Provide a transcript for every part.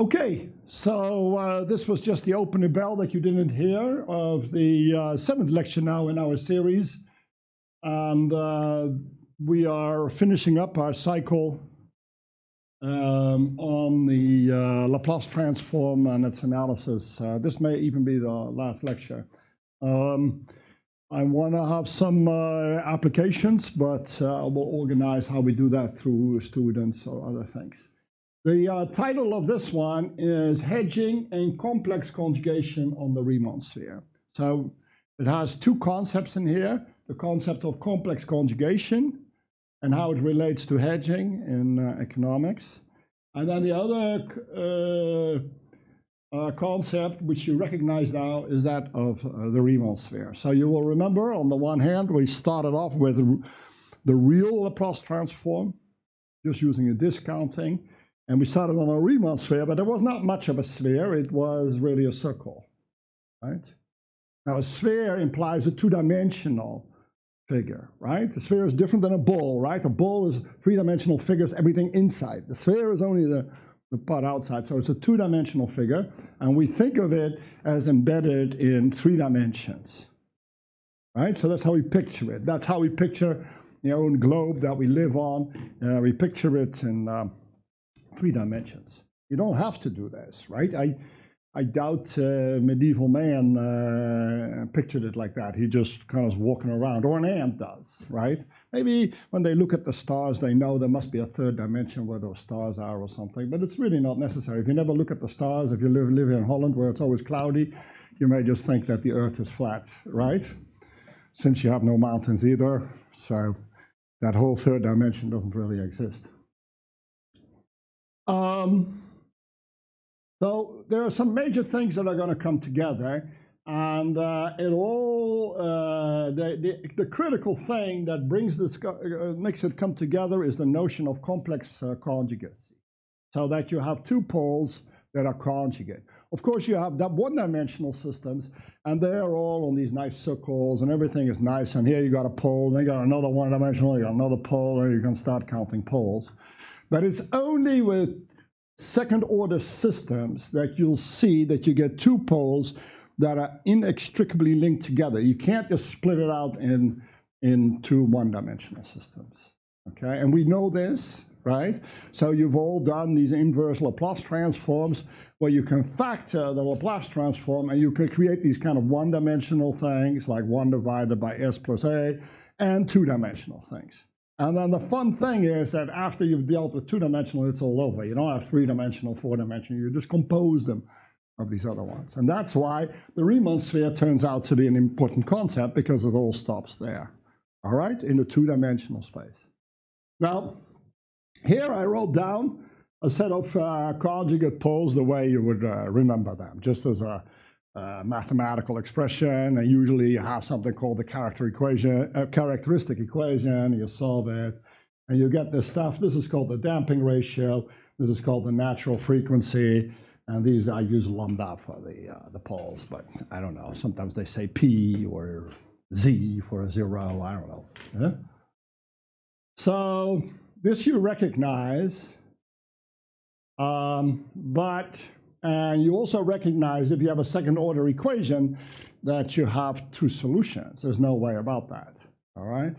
Okay, so this was just the opening bell that you didn't hear of the seventh lecture now in our series. And we are finishing up our cycle on the Laplace transform and its analysis. This may even be the last lecture. I want to have some applications, but I will organize how we do that through students or other things. The title of this one is Hedging and Complex Conjugation on the Riemann sphere. So it has two concepts in here, the concept of complex conjugation and how it relates to hedging in economics. And then the other concept, which you recognize now, is that of the Riemann sphere. So you will remember, on the one hand, we started off with the real Laplace transform, just using a discounting. And we started on a Riemann sphere, but there was not much of a sphere. It was really a circle, right? Now, a sphere implies a two-dimensional figure, right? The sphere is different than a ball, right? A ball is three-dimensional figures, everything inside. The sphere is only the part outside, so it's a two-dimensional figure, and we think of it as embedded in 3 dimensions, right? So that's how we picture it. That's how we picture the own globe that we live on. We picture it in 3 dimensions. You don't have to do this, right? I doubt medieval man pictured it like that. He just kind of walking around, or an ant does, right? Maybe when they look at the stars, they know there must be a 3rd dimension where those stars are or something, but it's really not necessary. If you never look at the stars, if you live in Holland where it's always cloudy, you may just think that the Earth is flat, right? Since you have no mountains either, so that whole 3rd dimension doesn't really exist. So there are some major things that are going to come together, and the critical thing that brings this makes it come together is the notion of complex conjugacy, so that you have 2 poles that are conjugate. Of course, you have that one-dimensional systems, and they're all on these nice circles, and everything is nice. And here you got a pole, then you got another one-dimensional, you got another pole, and you can start counting poles. But it's only with second-order systems that you'll see that you get 2 poles that are inextricably linked together. You can't just split it out in 2 one-dimensional systems, okay? And we know this, right? So you've all done these inverse Laplace transforms where you can factor the Laplace transform and you can create these kind of one-dimensional things like 1 divided by s plus a and 2-dimensional things. And then the fun thing is that after you've dealt with 2-dimensional, it's all over. You don't have 3-dimensional, 4-dimensional. You just compose them of these other ones. And that's why the Riemann sphere turns out to be an important concept, because it all stops there, all right, in the 2-dimensional space. Now, here I wrote down a set of conjugate poles the way you would remember them, just as a mathematical expression, and usually you have something called the characteristic equation. You solve it, and you get this stuff. This is called the damping ratio. This is called the natural frequency, and these I use lambda for the poles, but I don't know. Sometimes they say p or z for a 0. I don't know. Yeah? So this you recognize, and you also recognize, if you have a second-order equation, that you have 2 solutions. There's no way about that, all right?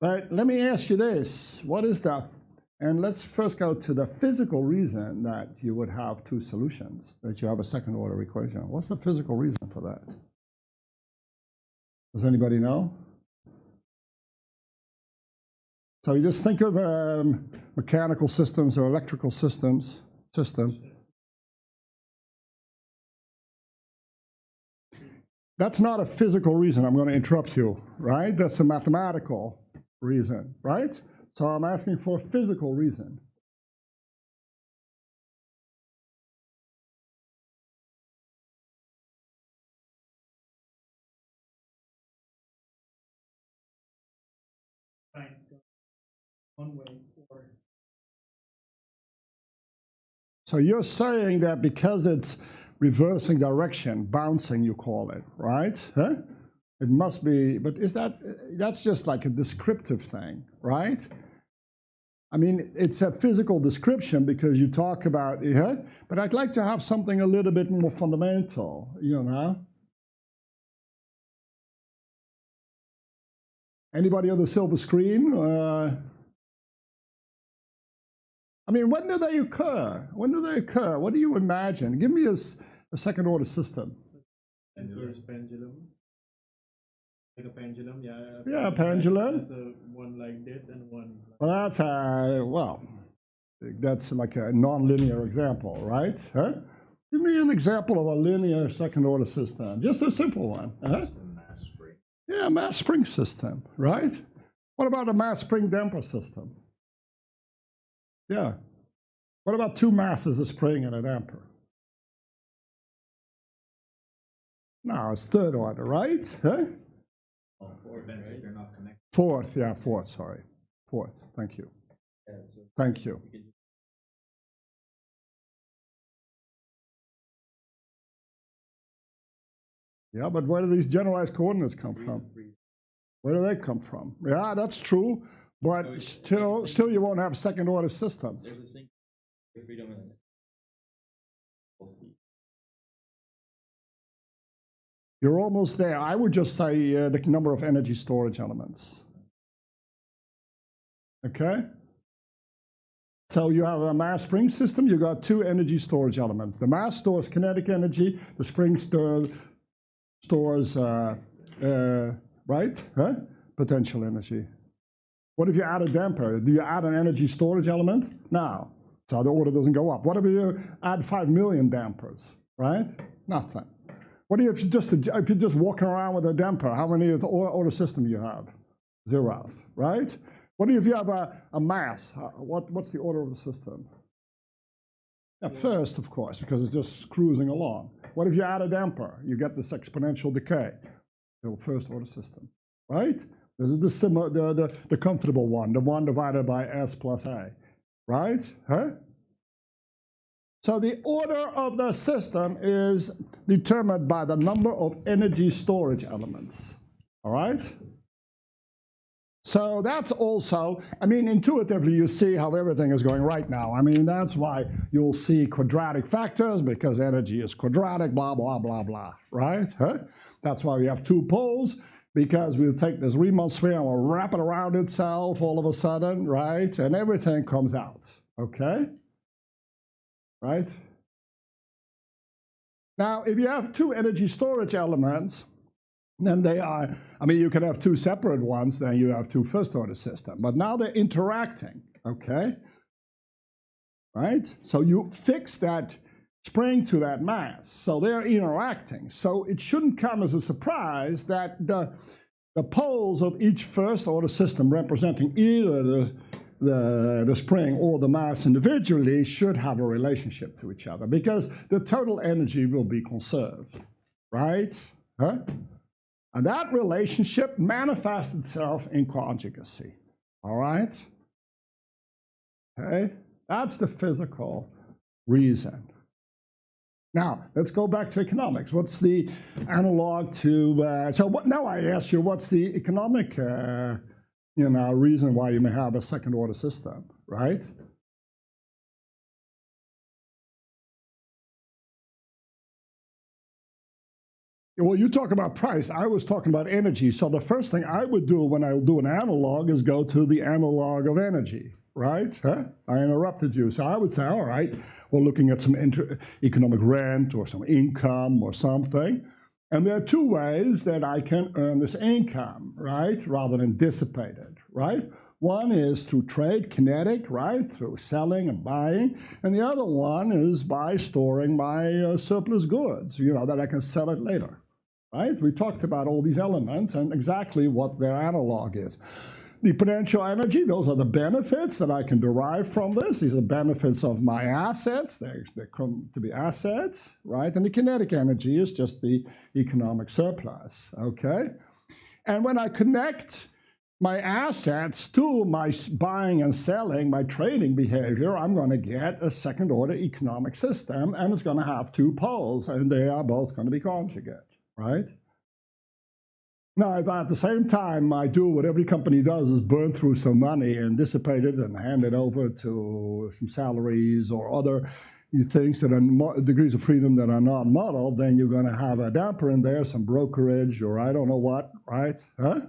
But let me ask you this. What is that? And let's first go to the physical reason that you would have 2 solutions, that you have a second-order equation. What's the physical reason for that? Does anybody know? So you just think of mechanical systems or electrical system. That's not a physical reason. I'm going to interrupt you, right? That's a mathematical reason, right? So I'm asking for a physical reason. One way forward. So you're saying that because it's reversing direction, bouncing you call it, right? Huh? It must be, but is that's just like a descriptive thing, right? I mean, it's a physical description because you talk about, yeah, but I'd like to have something a little bit more fundamental, you know? Anybody on the silver screen? I mean, when do they occur? When do they occur? What do you imagine? Give me a second order system. Pendulum. Like a pendulum, yeah. Yeah, a pendulum. There's one like this and one. Well, that's that's like a non-linear example, right? Huh? Give me an example of a linear second order system. Just a simple one. Huh? Mass spring. Yeah, mass spring system, right? What about a mass spring damper system? Yeah. What about two masses, a spring and a damper? No, it's third order, right? Huh? Oh, fourth, right? If you're not connected. Fourth, yeah, fourth, sorry. Fourth, thank you. Yeah, so Thank you. Yeah, but where do these generalized coordinates come from? Where do they come from? Yeah, that's true, but still you won't have second order systems. there's a single freedom in it. You're almost there. I would just say the number of energy storage elements. Okay? So you have a mass spring system, you got two energy storage elements. The mass stores kinetic energy, the spring stores right? Huh? Potential energy. What if you add a damper? Do you add an energy storage element? No. So the order doesn't go up. What if you add 5 million dampers, right? Nothing. What if you're just walking around with a damper? How many of the order system you have? Zero, right? What if you have a mass? What's the order of the system? Yeah, first, of course, because it's just cruising along. What if you add a damper? You get this exponential decay. The first order system, right? This is the comfortable one, the one divided by S plus A, right? Huh? So the order of the system is determined by the number of energy storage elements, all right? So that's also, I mean, intuitively you see how everything is going right now. I mean, that's why you'll see quadratic factors, because energy is quadratic, blah, blah, blah, blah, right? Huh? That's why we have two poles, because we'll take this Riemann sphere and we'll wrap it around itself all of a sudden, right? And everything comes out, okay? Right? Now, if you have two energy storage elements, then they are, I mean, you can have two separate ones, then you have two first order systems. But now they're interacting, okay? Right? So you fix that spring to that mass. So they're interacting. So it shouldn't come as a surprise that the poles of each first order system representing either the spring or the mass individually should have a relationship to each other, because the total energy will be conserved, right? Huh? And that relationship manifests itself in conjugacy, all right? Okay, that's the physical reason. Now, let's go back to economics. What's the analog to, now I ask you, what's the economic reason why you may have a second order system, right? Well, you talk about price. I was talking about energy. So the first thing I would do when I do an analog is go to the analog of energy, right? Huh? I interrupted you. So I would say, all right, we're looking at some economic rent or some income or something. And there are two ways that I can earn this income, right, rather than dissipate it, right? One is to trade kinetic, right, through selling and buying. And the other one is by storing my surplus goods, that I can sell it later, right? We talked about all these elements and exactly what their analog is. The potential energy, those are the benefits that I can derive from this. These are benefits of my assets. They come to be assets, right? And the kinetic energy is just the economic surplus, okay? And when I connect my assets to my buying and selling, my trading behavior, I'm going to get a second order economic system, and it's going to have two poles, and they are both going to be conjugate, right? Now, if at the same time I do what every company does is burn through some money and dissipate it and hand it over to some salaries or other things that are degrees of freedom that are not modeled, then you're going to have a damper in there, some brokerage or I don't know what, right? Huh?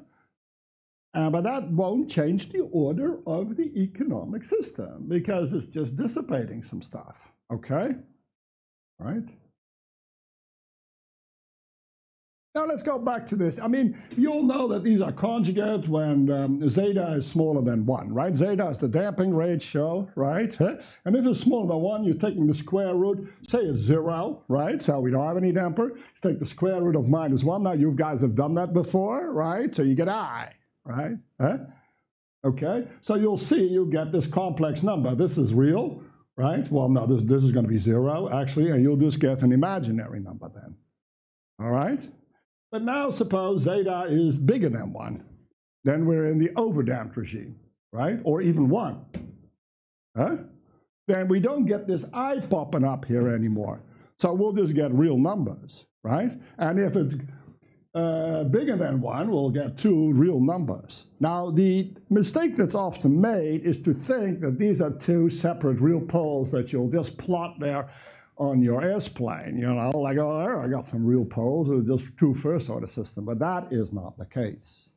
But that won't change the order of the economic system because it's just dissipating some stuff, okay? Right? Now let's go back to this. I mean, you all know that these are conjugate when zeta is smaller than 1, right? Zeta is the damping ratio, right? And if it's smaller than 1, you're taking the square root, say it's 0, right? So we don't have any damper. You take the square root of -1. Now you guys have done that before, right? So you get I, right? Okay, so you'll see you get this complex number. This is real, right? Well, no, this is going to be 0, actually, and you'll just get an imaginary number then, all right? But now suppose zeta is bigger than 1. Then we're in the overdamped regime, right? Or even 1. Then we don't get this I popping up here anymore. So we'll just get real numbers, right? And if it's bigger than 1, we'll get 2 real numbers. Now, the mistake that's often made is to think that these are 2 separate real poles that you'll just plot there on your S-plane, you know, like, oh, I got some real poles, it's just 2 first-order system, but that is not the case.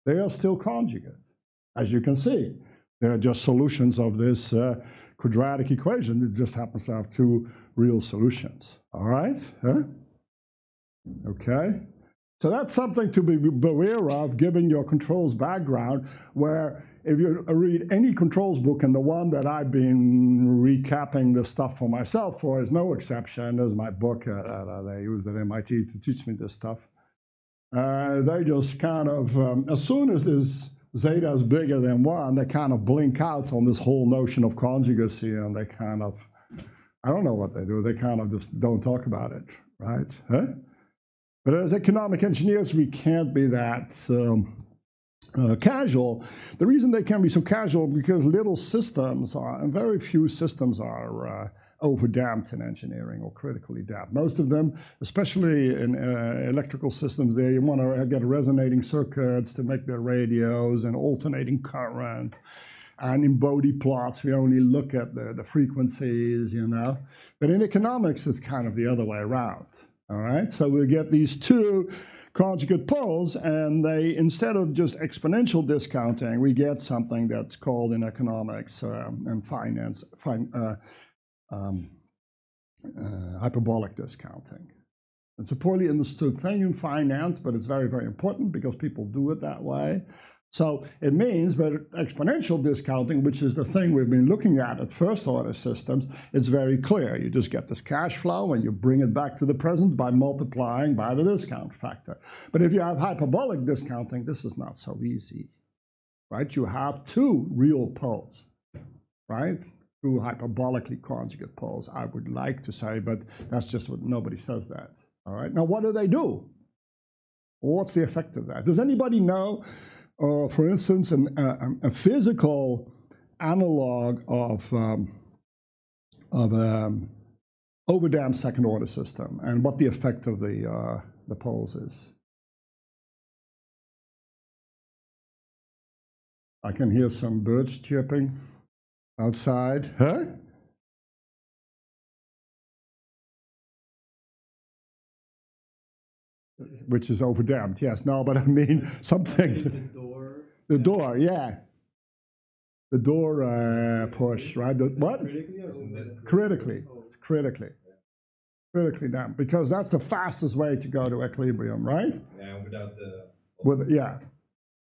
They are still conjugate, as you can see. They're just solutions of this quadratic equation. It just happens to have 2 real solutions, all right? Okay, so that's something to be aware of given your controls background, where if you read any controls book, and the one that I've been recapping this stuff for myself for is no exception. There's my book they used at MIT to teach me this stuff. They just kind of, as soon as this zeta is bigger than 1, they kind of blink out on this whole notion of conjugacy, and they kind of, I don't know what they do, they kind of just don't talk about it, right? But as economic engineers, we can't be that casual. The reason they can be so casual because little systems are, and very few systems are overdamped in engineering or critically damped. Most of them, especially in electrical systems, they want to get resonating circuits to make their radios and alternating current. And in Bode plots, we only look at the frequencies, you know. But in economics, it's kind of the other way around. All right, so we get these 2 conjugate poles, and they, instead of just exponential discounting, we get something that's called in economics and finance hyperbolic discounting. It's a poorly understood thing in finance, but it's very, very important because people do it that way. So it means that exponential discounting, which is the thing we've been looking at first-order systems, it's very clear. You just get this cash flow and you bring it back to the present by multiplying by the discount factor. But if you have hyperbolic discounting, this is not so easy, right? You have 2 real poles, right? 2 hyperbolically conjugate poles, I would like to say, but that's just what nobody says that, all right? Now, what do? What's the effect of that? Does anybody know? For instance, a physical analog of overdamped second-order system, and what the effect of the poles is. I can hear some birds chirping outside. Huh? Which is overdamped, yes. No, but I mean something. The door, yeah. The door push, right? What? Critically. Critically damped, because that's the fastest way to go to equilibrium, right? Yeah, without the... Yeah,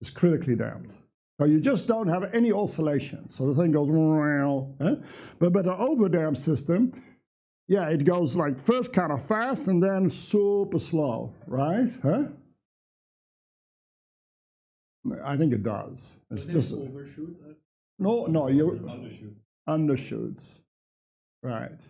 it's critically damped. So you just don't have any oscillations. So the thing goes, but an overdamped system, yeah, it goes like first kind of fast and then super slow, right? I think it does. It's just overshoot. no, you undershoots, right?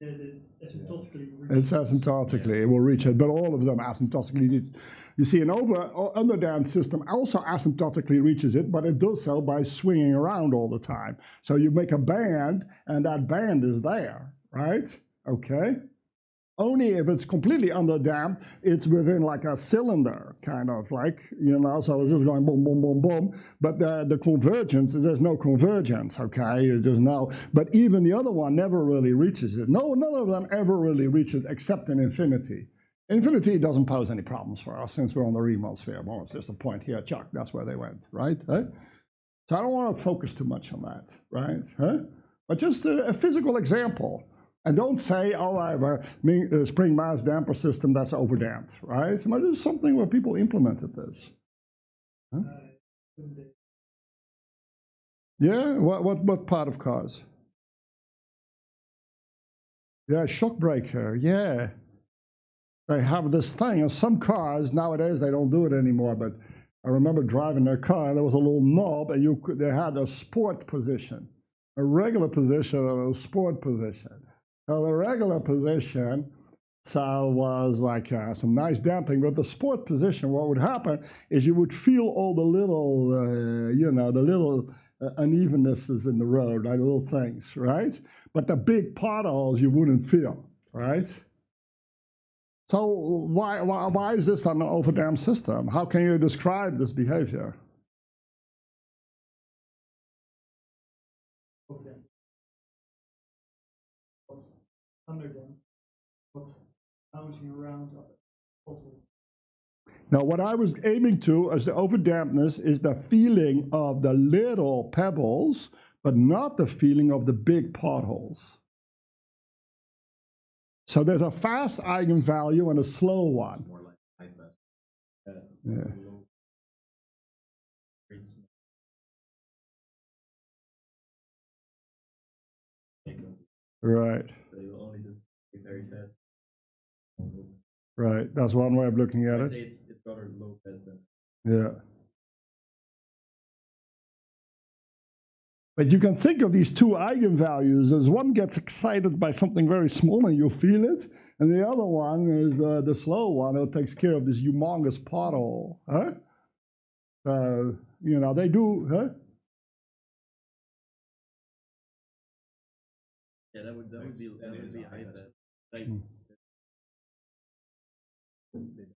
It is asymptotically. It's asymptotically, it will reach it, but all of them asymptotically. You see, an underdamped system also asymptotically reaches it, but it does so by swinging around all the time. So you make a band, and that band is there, right? Okay. Only if it's completely underdamped, it's within like a cylinder, kind of like, you know, so it's just going boom, boom, boom, boom. But the convergence, there's no convergence, okay? You just know. But even the other one never really reaches it. No, none of them ever really reach it except in infinity. Infinity doesn't pose any problems for us since we're on the Riemann sphere. Well, it's just a point here, Chuck, that's where they went, right? Huh? So I don't want to focus too much on that, right? Huh? But just a physical example. And don't say, oh, I have a spring mass damper system that's overdamped, right? But there's something where people implemented this. Huh? Yeah, what part of cars? Yeah, shock breaker, yeah. They have this thing, and some cars, nowadays, they don't do it anymore, but I remember driving their car, and there was a little knob, and they had a sport position, a regular position and a sport position. So the regular position was like some nice damping, but the sport position, what would happen is you would feel all the little, you know, the little unevennesses in the road, like little things, right? But the big potholes you wouldn't feel, right? So why is this an overdamped system? How can you describe this behavior? Okay. Under them, but bouncing around also. Now, what I was aiming to as the overdampedness is the feeling of the little pebbles, but not the feeling of the big potholes. So there's a fast eigenvalue and a slow one. More like hyper. Yeah. Right. So you only just be very fast. Right. That's one way of looking at I'd it. say it's rather low fast than. Yeah. But you can think of these two eigenvalues as one gets excited by something very small and you feel it, and the other one is the slow one who takes care of this humongous pothole. Huh? You know, they do, huh? Yeah, that would be high fast. Like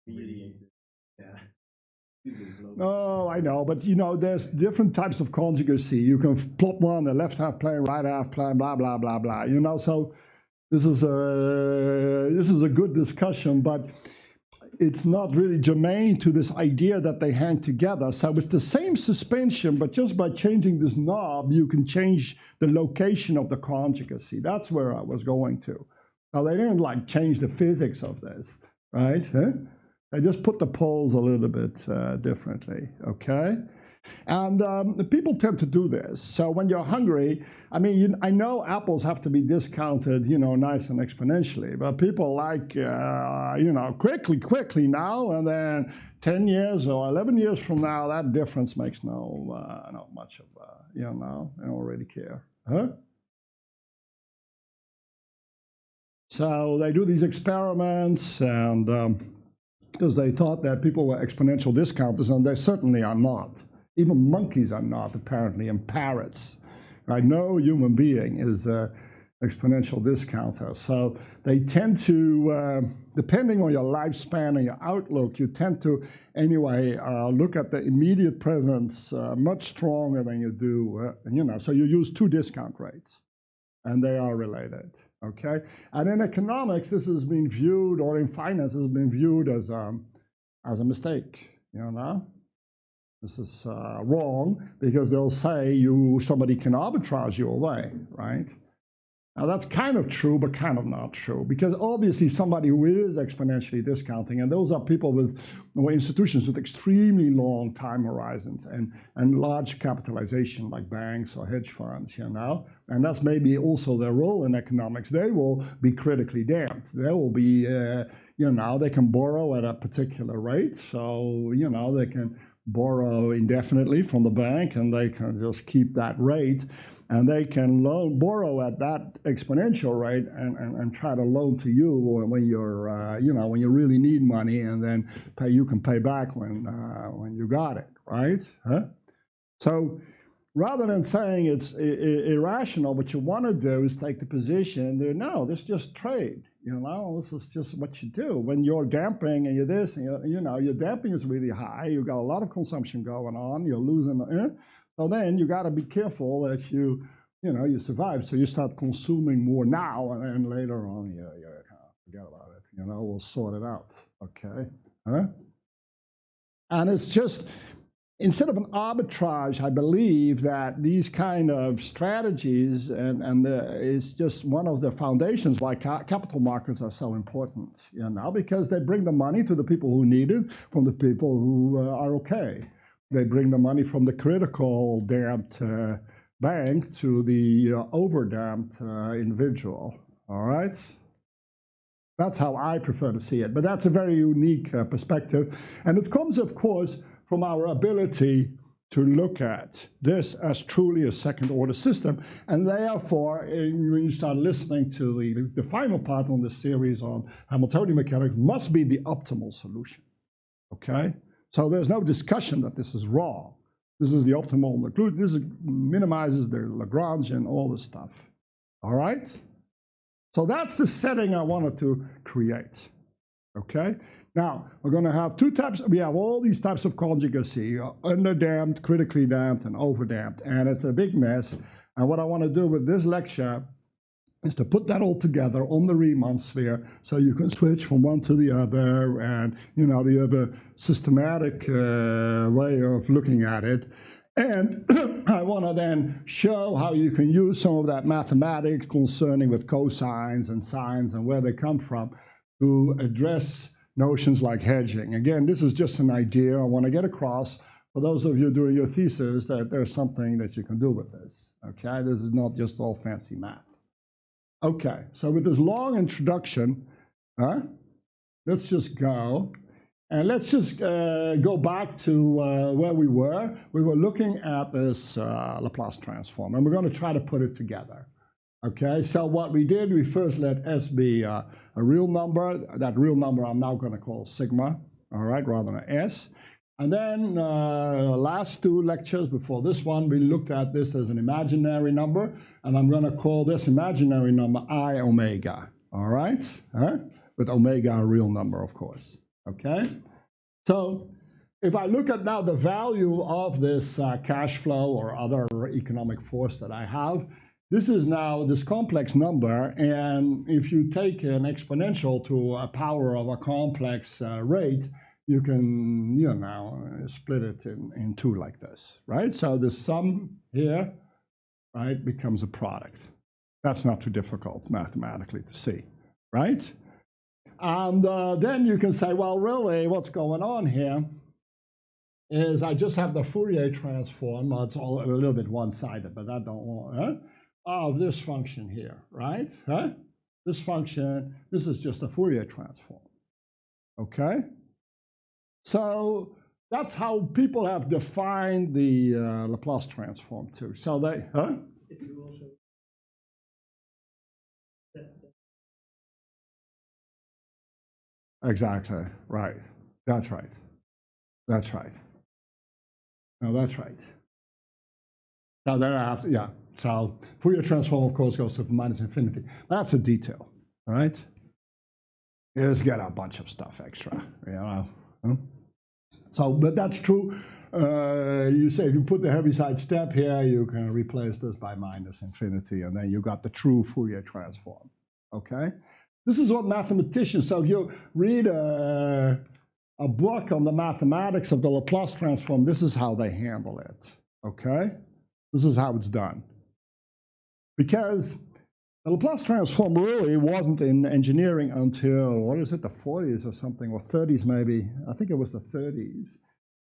really, yeah. Oh, I know, but you know, there's different types of conjugacy. You can plot one, the left half plane, right half plane, blah blah blah blah. You know, so this is a good discussion, but it's not really germane to this idea that they hang together. So it's the same suspension, but just by changing this knob, you can change the location of the conjugacy. That's where I was going to. Now, they didn't like change the physics of this, right? Huh? They just put the poles a little bit differently, okay? And people tend to do this. So when you're hungry, I mean, I know apples have to be discounted, you know, nice and exponentially, but people like, you know, quickly now, and then 10 years or 11 years from now, that difference makes not much of, you know, I don't really care, huh? So they do these experiments, and because they thought that people were exponential discounters, and they certainly are not. Even monkeys are not, apparently, and parrots. Right? No human being is an exponential discounter. So they tend to, depending on your lifespan and your outlook, you tend to, anyway, look at the immediate presence much stronger than you do, you know, so you use two discount rates, and they are related. Okay, and in economics, this has been viewed, or in finance, has been viewed as a mistake. You know, this is wrong because they'll say somebody can arbitrage you away, right? Now that's kind of true, but kind of not true, because obviously somebody who is exponentially discounting, and those are people with institutions with extremely long time horizons and large capitalization, like banks or hedge funds, you know, and that's maybe also their role in economics. They will be critically damped. They will be, you know, they can borrow at a particular rate, so, you know, they can borrow indefinitely from the bank, and they can just keep that rate, and they can borrow at that exponential rate and try to loan to you when you're, you know, when you really need money, and then you can pay back when you got it, right? Huh? So rather than saying it's irrational, what you want to do is take the position that no, this is just trade. You know, this is just what you do. When you're damping and you're this, and your damping is really high, you've got a lot of consumption going on, you're losing, so then you got to be careful that you survive. So you start consuming more now, and then later on, you forget about it. We'll sort it out, okay? Huh? And it's just, instead of an arbitrage, I believe that these kind of strategies is just one of the foundations why capital markets are so important, because they bring the money to the people who need it from the people who are okay. They bring the money from the critical damped bank to the over-damped individual, all right? That's how I prefer to see it, but that's a very unique perspective. And it comes, of course, from our ability to look at this as truly a second-order system. And therefore, when you start listening to the final part on this series on Hamiltonian mechanics, must be the optimal solution, okay? So there's no discussion that this is wrong. This is the optimal conclusion. This minimizes the Lagrange and all this stuff, all right? So that's the setting I wanted to create, okay? Now, we're going to have two types. We have all these types of conjugacy, underdamped, critically damped, and overdamped, and it's a big mess. And what I want to do with this lecture is to put that all together on the Riemann sphere so you can switch from one to the other, and you have a systematic way of looking at it. And I want to then show how you can use some of that mathematics concerning with cosines and sines and where they come from to address notions like hedging. Again, this is just an idea I want to get across for those of you doing your thesis that there's something that you can do with this, okay? This is not just all fancy math. Okay, so with this long introduction, let's just go. And let's just go back to where we were. We were looking at this Laplace transform, and we're going to try to put it together. Okay, so what we did, we first let S be a real number. That real number I'm now going to call sigma, all right, rather than S. And then last two lectures before this one, we looked at this as an imaginary number, and I'm going to call this imaginary number I omega, all right? With omega a real number, of course. Okay, so if I look at now the value of this cash flow or other economic force that I have, this is now this complex number, and if you take an exponential to a power of a complex rate, you can now split it in two like this, right? So the sum here, right, becomes a product. That's not too difficult mathematically to see, right? And then you can say, well, really, what's going on here is I just have the Fourier transform. Well, it's all a little bit one-sided, but I don't want of this function here, right? This function, this is just a Fourier transform, okay? So that's how people have defined the Laplace transform too. So they, If you also exactly, right. That's right. That's right. No, that's right. Now then I have to, yeah. So Fourier transform, of course, goes to minus infinity. That's a detail, all right? You just get a bunch of stuff extra, So, but that's true. You say if you put the Heaviside step here, you can replace this by minus infinity, and then you got the true Fourier transform, okay? This is what mathematicians, so if you read a book on the mathematics of the Laplace transform, this is how they handle it, okay? This is how it's done. Because the Laplace transform really wasn't in engineering until, what is it, the 40s or something, or 30s maybe. I think it was the 30s.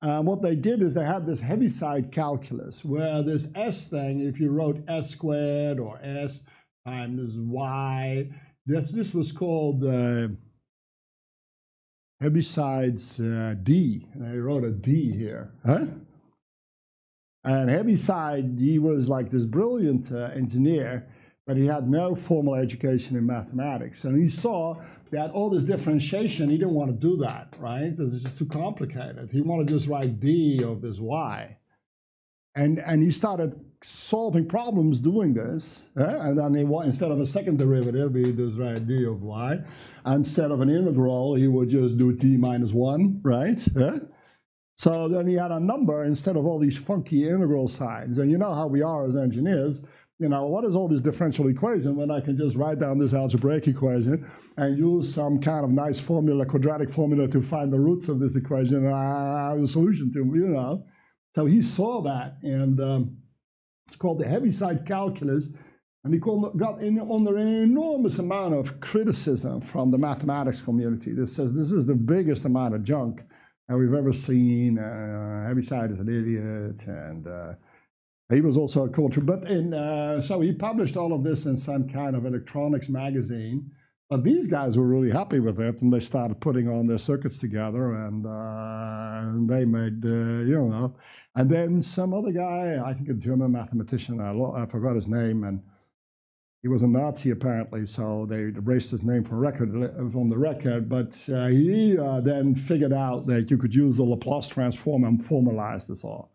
What they did is they had this Heaviside calculus, where this S thing, if you wrote S squared or S times Y, this was called Heaviside's D. And I wrote a D here. And Heaviside, he was like this brilliant engineer, but he had no formal education in mathematics. And he saw that all this differentiation, he didn't want to do that, right? This is just too complicated. He wanted to just write D of this Y. And he started solving problems doing this. And then instead of a second derivative, he does right d of y. Instead of an integral, he would just do t minus 1, right? So then he had a number instead of all these funky integral signs. And you know how we are as engineers. You know, what is all this differential equation when I can just write down this algebraic equation and use some kind of nice formula, quadratic formula, to find the roots of this equation and I have a solution to, you know. So he saw that, and it's called the Heaviside calculus, and he got under an enormous amount of criticism from the mathematics community that says this is the biggest amount of junk that we've ever seen. Heaviside is an idiot, and he was also a culture. But so he published all of this in some kind of electronics magazine. But these guys were really happy with it, and they started putting on their circuits together, and they made, you know. And then some other guy, I think a German mathematician, I forgot his name, and he was a Nazi apparently, so they erased his name from the record. But he then figured out that you could use the Laplace transform and formalize this all.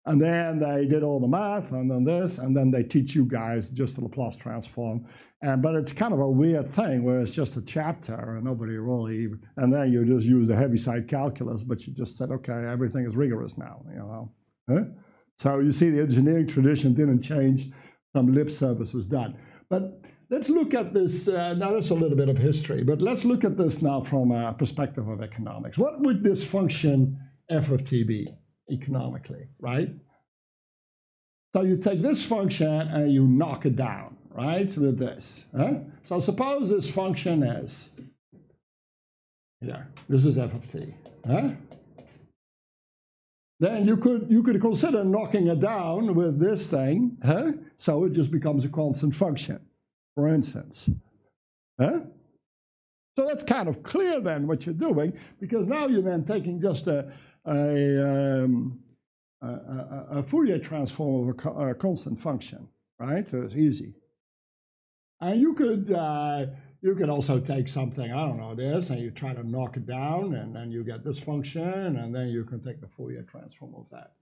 And then they did all the math, and then this, and then they teach you guys just the Laplace transform. But it's kind of a weird thing where it's just a chapter, and nobody really, and then you just use the Heaviside calculus, but you just said, okay, everything is rigorous now, you know. So you see the engineering tradition didn't change, some lip service was done. But let's look at this, now that's a little bit of history, but let's look at this now from a perspective of economics. What would this function f of t be economically, right? So you take this function and you knock it down, right, with this. So suppose this function is, here, this is f of t. Then you could consider knocking it down with this thing, so it just becomes a constant function, for instance. So that's kind of clear then what you're doing, because now you're then taking just a Fourier transform of a constant function, right? So it's easy. And you could also take something, I don't know, this, and you try to knock it down, and then you get this function, and then you can take the Fourier transform of that.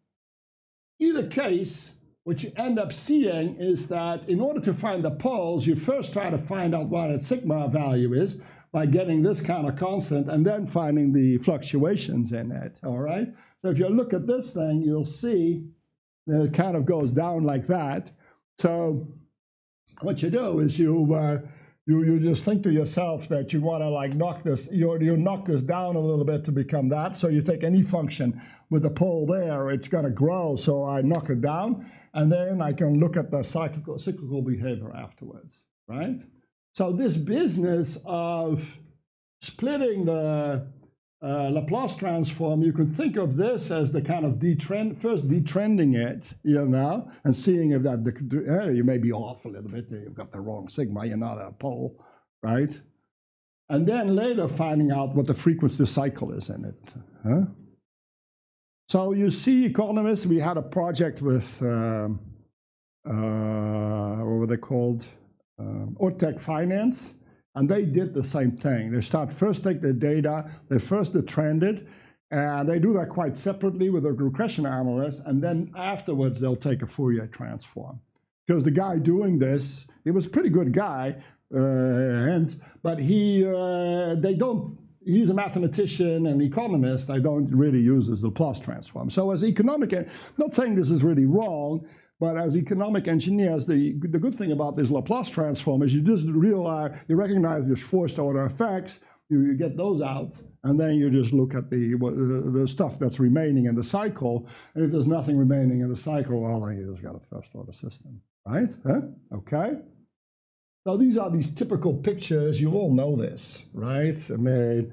Either case, what you end up seeing is that in order to find the poles, you first try to find out what its sigma value is by getting this kind of constant, and then finding the fluctuations in it, all right? So if you look at this thing, you'll see that it kind of goes down like that. So what you do is you just think to yourself that you want to like knock this, you knock this down a little bit to become that. So you take any function with a pole there, it's going to grow. So I knock it down, and then I can look at the cyclical behavior afterwards, right? So this business of splitting the Laplace transform, you could think of this as the kind of first detrending it, you know, and seeing if that you may be off a little bit, you've got the wrong sigma, you're not a pole, right? And then later finding out what the frequency cycle is in it. So you see, economists, we had a project with, what were they called? Ortec Finance. And they did the same thing. They first take the data, they first detrend it, and they do that quite separately with a regression analyst, and then afterwards they'll take a Fourier transform. Because the guy doing this, he was a pretty good guy, but he's a mathematician and economist, they don't really use his Laplace transform. So as economic, I'm not saying this is really wrong, but as economic engineers, the good thing about this Laplace transform is you just realize, you recognize these first order effects, you get those out, and then you just look at the stuff that's remaining in the cycle, and if there's nothing remaining in the cycle, well, then you just got a first order system, right? Okay? So these are these typical pictures, you all know this, right? I mean,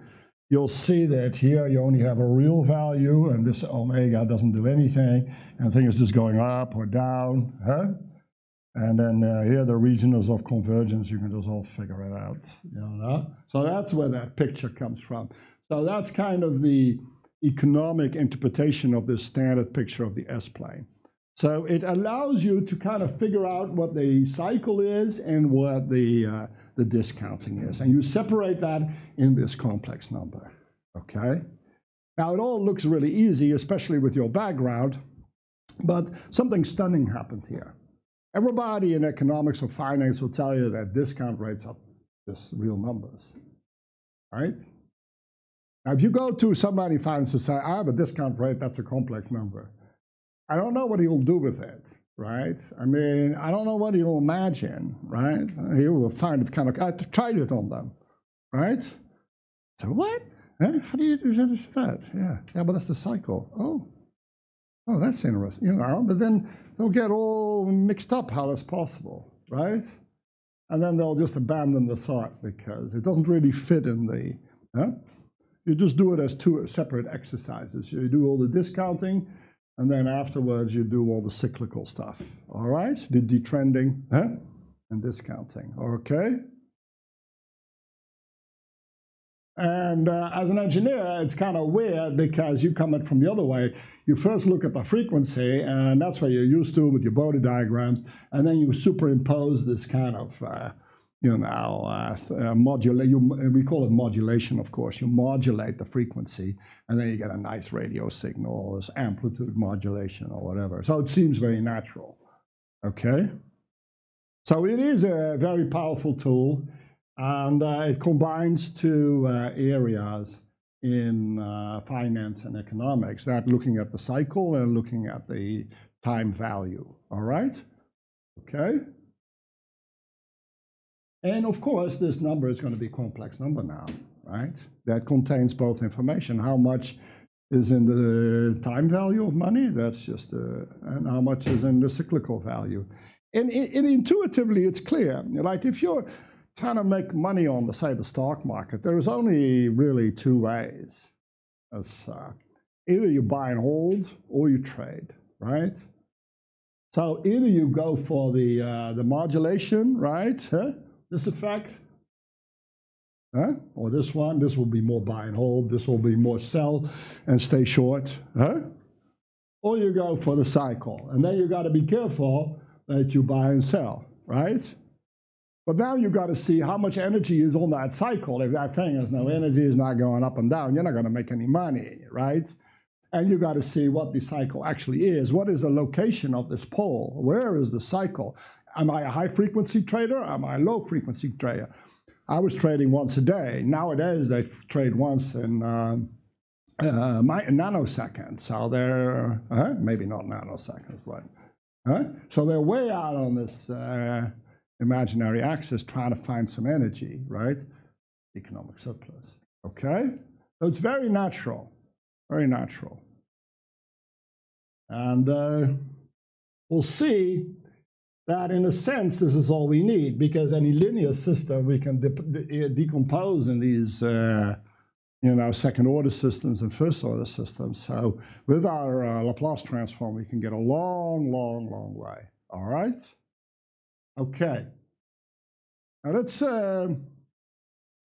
you'll see that here you only have a real value, and this omega doesn't do anything, and things are just going up or down, And then here the regions of convergence, you can just all figure it out, you know? So that's where that picture comes from. So that's kind of the economic interpretation of this standard picture of the S-plane. So it allows you to kind of figure out what the cycle is and what the discounting is. And you separate that in this complex number, okay? Now, it all looks really easy, especially with your background. But something stunning happened here. Everybody in economics or finance will tell you that discount rates are just real numbers, right? Now, if you go to somebody in finance and say, I have a discount rate, that's a complex number. I don't know what he'll do with it, right? I mean, I don't know what he'll imagine, right? He will find it kind of, I tried it on them, right? So what? Eh? How do you do that? Yeah, but that's the cycle. Oh, that's interesting, you know, but then they'll get all mixed up how that's possible, right? And then they'll just abandon the thought because it doesn't really fit in the, you just do it as two separate exercises. You do all the discounting, and then afterwards you do all the cyclical stuff, all right? The detrending and discounting, okay? And as an engineer, it's kind of weird because you come at from the other way. You first look at the frequency, and that's what you're used to with your Bode diagrams, and then you superimpose this kind of, modulate. We call it modulation, of course. You modulate the frequency, and then you get a nice radio signal, this amplitude modulation or whatever. So it seems very natural, okay? So it is a very powerful tool. And it combines two areas in finance and economics, that looking at the cycle and looking at the time value, all right? Okay? And of course, this number is going to be a complex number now, right? That contains both information. How much is in the time value of money? That's just, and how much is in the cyclical value? And intuitively, it's clear. Like if you're trying to make money on, say, the stock market, there is only really two ways. Either you buy and hold or you trade, right? So either you go for the modulation, right? This effect, or this one. This will be more buy and hold. This will be more sell and stay short, or you go for the cycle. And then you got to be careful that you buy and sell, right? But now you've got to see how much energy is on that cycle. If that thing has no energy, is not going up and down, you're not going to make any money, right? And you've got to see what the cycle actually is. What is the location of this pole? Where is the cycle? Am I a high-frequency trader? Am I a low-frequency trader? I was trading once a day. Nowadays, they trade once in nanoseconds. So they're, maybe not nanoseconds, but, so they're way out on this imaginary axis trying to find some energy, right? Economic surplus, okay? So it's very natural, very natural. And we'll see that in a sense, this is all we need, because any linear system we can decompose in these, second order systems and first order systems. So with our Laplace transform, we can get a long, long, long way, all right? Okay, now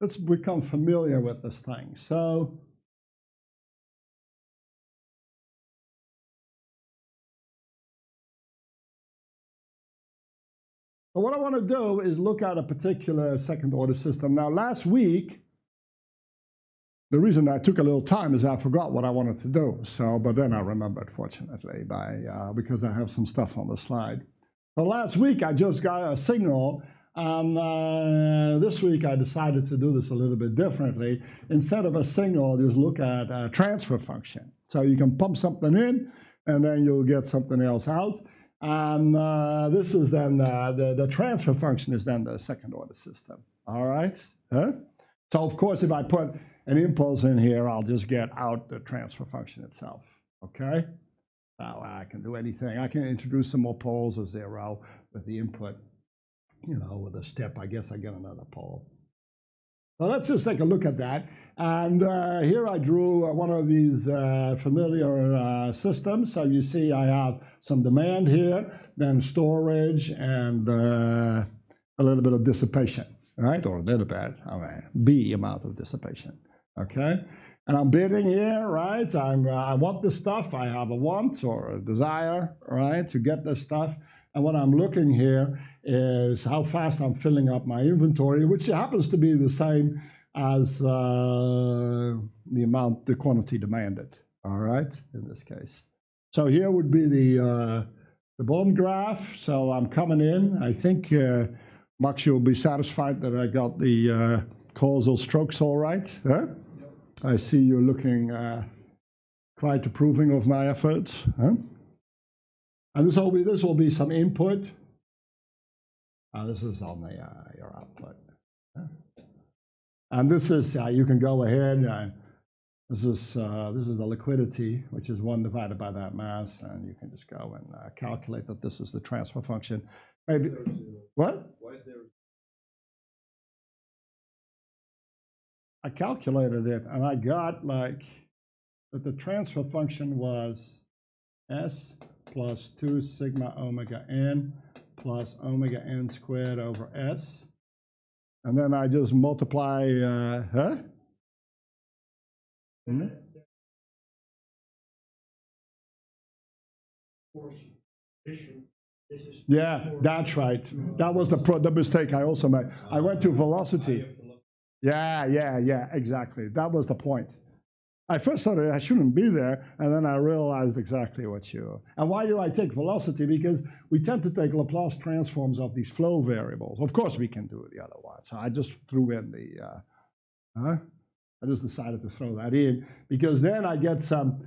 let's become familiar with this thing. So what I want to do is look at a particular second order system. Now last week, the reason I took a little time is I forgot what I wanted to do. So, but then I remembered, fortunately, because I have some stuff on the slide. So last week I just got a signal, and this week I decided to do this a little bit differently. Instead of a signal, just look at a transfer function. So you can pump something in, and then you'll get something else out. And this is then the transfer function is then the second order system. All right? So of course, if I put an impulse in here, I'll just get out the transfer function itself. Okay? Now I can do anything. I can introduce some more poles of 0 with the input. With a step, I guess I get another pole. So let's just take a look at that. And here I drew one of these familiar systems. So you see I have some demand here, then storage, and a little bit of dissipation, right? Or a little bit, B amount of dissipation, okay? And I'm bidding here, right? I want this stuff. I have a want or a desire, right, to get this stuff. And what I'm looking here is how fast I'm filling up my inventory, which happens to be the same as the quantity demanded, all right, in this case. So here would be the bottom graph. So I'm coming in. I think, Max, you'll be satisfied that I got the causal strokes all right. Huh? Yep. I see you're looking quite approving of my efforts. Huh? And this will be some input. This is on the, your output. Huh? And this is, you can go ahead. This is the liquidity, which is 1 divided by that mass, and you can just go and calculate that this is the transfer function. Maybe what? Why is there? I calculated it, and I got like that the transfer function was s plus 2 sigma omega n plus omega n squared over s, and then I just multiply. Mm-hmm. Yeah, that's right. That was the mistake I also made. I went to velocity. Yeah, exactly. That was the point. I first thought I shouldn't be there, and then I realized exactly what you... And why do I take velocity? Because we tend to take Laplace transforms of these flow variables. Of course, we can do it the other way. So I just threw in the... I just decided to throw that in because then I get some,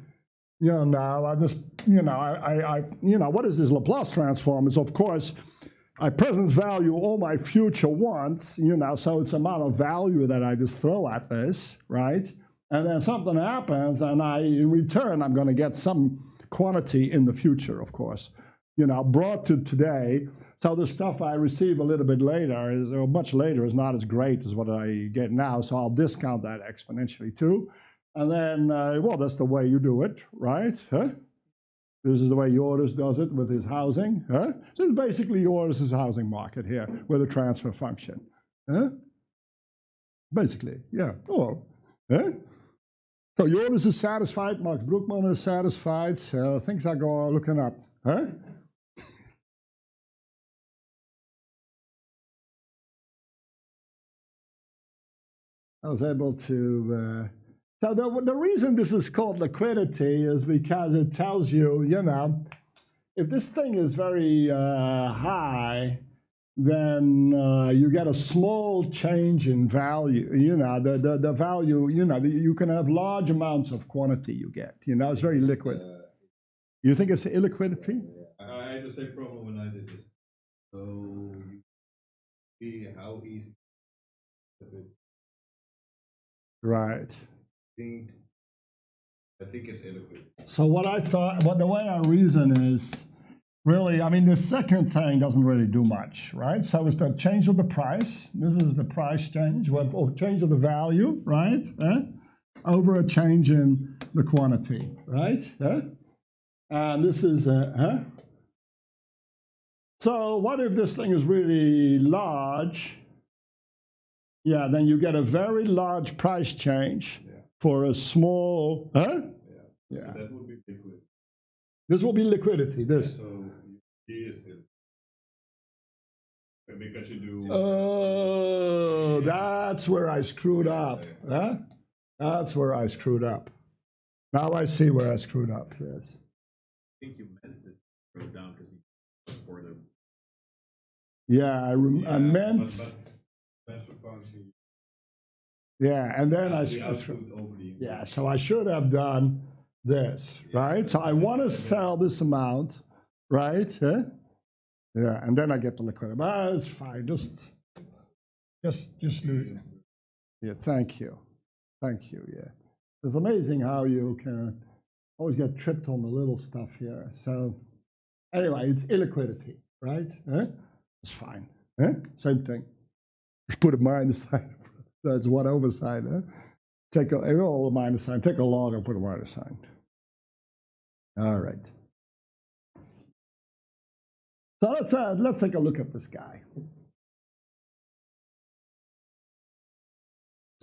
I just, what is this Laplace transform? It's, of course, I present value all my future wants, so it's amount of value that I just throw at this, right? And then something happens, and in return, I'm going to get some quantity in the future, of course, brought to today. So the stuff I receive a little bit later or much later is not as great as what I get now. So I'll discount that exponentially too. And then, well, that's the way you do it, right? Huh? This is the way Joris does it with his housing. Huh? So it's basically Joris' housing market here with a transfer function. Huh? Basically, yeah. Oh, huh? So Joris is satisfied. Max Broekman is satisfied. So things are looking up. Huh? I was able to, so the reason this is called liquidity is because it tells you, if this thing is very high, then you get a small change in value, the value, you can have large amounts of quantity you get, it's very liquid. You think it's illiquidity? I had the same problem when I did it. So you see how easy Right. I think it's illiquid. So what I thought, the way I reason is, really, I mean, the second thing doesn't really do much, right? So it's the change of the price. This is the price change, or change of the value, right? Over a change in the quantity, right? And this is, So what if this thing is really large? Yeah, then you get a very large price change for a small, Yeah. Yeah. So that would be liquid. This will be liquidity, this. So G is it. Because you do... Oh, that's where I screwed up. Huh? That's where I screwed up. Now I see where I screwed up, yes. I think you meant it wrote down because you for the... Yeah, I meant... But transfer function... Yeah, and then I so I should have done this, right? So I want to sell this amount, right? Yeah, and then I get the liquidity. But it's fine. Just leave it. Yeah, thank you. Yeah, it's amazing how you can always get tripped on the little stuff here. So anyway, it's illiquidity, right? It's fine. Same thing. Just put a minus sign. That's one over sign. Take a minus sign. Take a log and put a minus sign. All right. So let's take a look at this guy.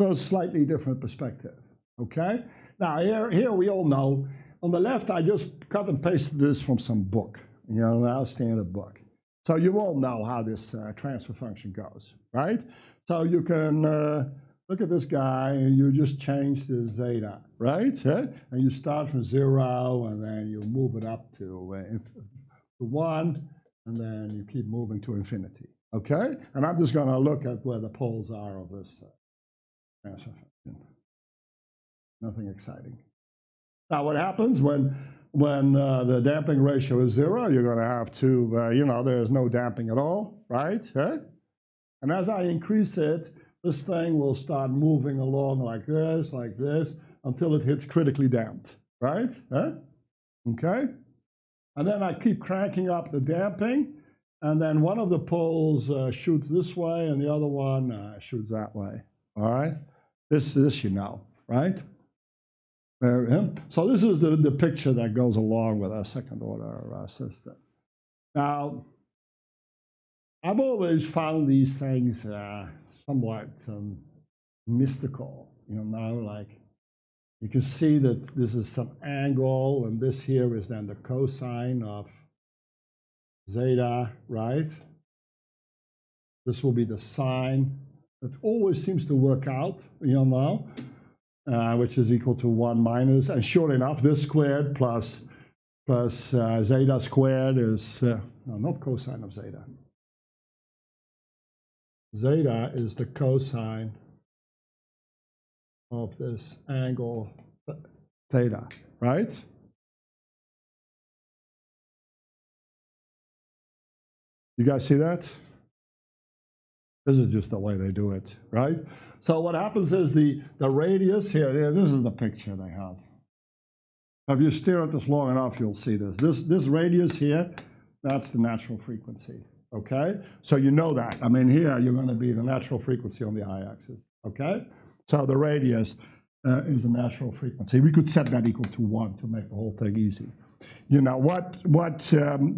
So it's a slightly different perspective. Okay. Now here we all know. On the left, I just cut and pasted this from some book. Our standard book. So you all know how this transfer function goes, right? So you can look at this guy, and you just change the zeta, right? Huh? And you start from 0, and then you move it up to 1, and then you keep moving to infinity, okay? And I'm just going to look at where the poles are of this transfer function. Nothing exciting. Now, what happens when the damping ratio is 0? You're going to have to, there's no damping at all, right? Huh? And as I increase it, this thing will start moving along like this, until it hits critically damped, right? Huh? Okay? And then I keep cranking up the damping, and then one of the poles shoots this way, and the other one shoots that way, all right? This you know, right? So this is the picture that goes along with our second order system. Now, I've always found these things somewhat mystical, like you can see that this is some angle, and this here is then the cosine of zeta, right? This will be the sine. It always seems to work out, which is equal to 1 minus, and sure enough, this squared plus zeta squared is, no, not cosine of zeta. Zeta is the cosine of this angle theta, right? You guys see that? This is just the way they do it, right? So what happens is the radius here, this is the picture they have. If you stare at this long enough, you'll see this. This radius here, that's the natural frequency, okay? So you know that. I mean, here you're going to be the natural frequency on the y-axis, okay? So the radius is the natural frequency. We could set that equal to 1 to make the whole thing easy. What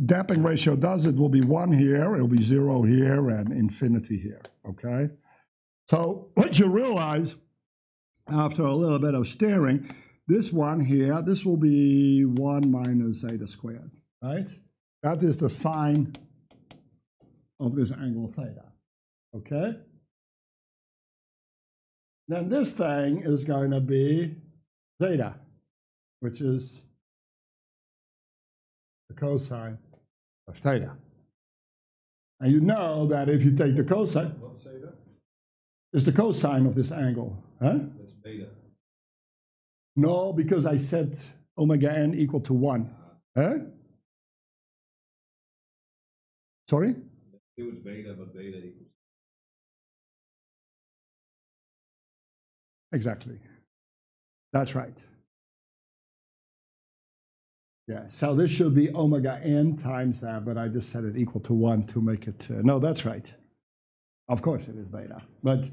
damping ratio does, it will be 1 here, it will be 0 here, and infinity here, okay? So what you realize after a little bit of staring, this one here, this will be 1 minus zeta squared, right? That is the sine of this angle theta, okay? Then this thing is going to be zeta, which is the cosine of theta. And you know that if you take the cosine, What's zeta? it's the cosine of this angle, huh? That's beta. No, because I said omega n equal to 1. Huh? Sorry? It was beta, but beta equals. Exactly. That's right. Yeah, so this should be omega n times that, but I just set it equal to 1 to make it, no, that's right. Of course it is beta. But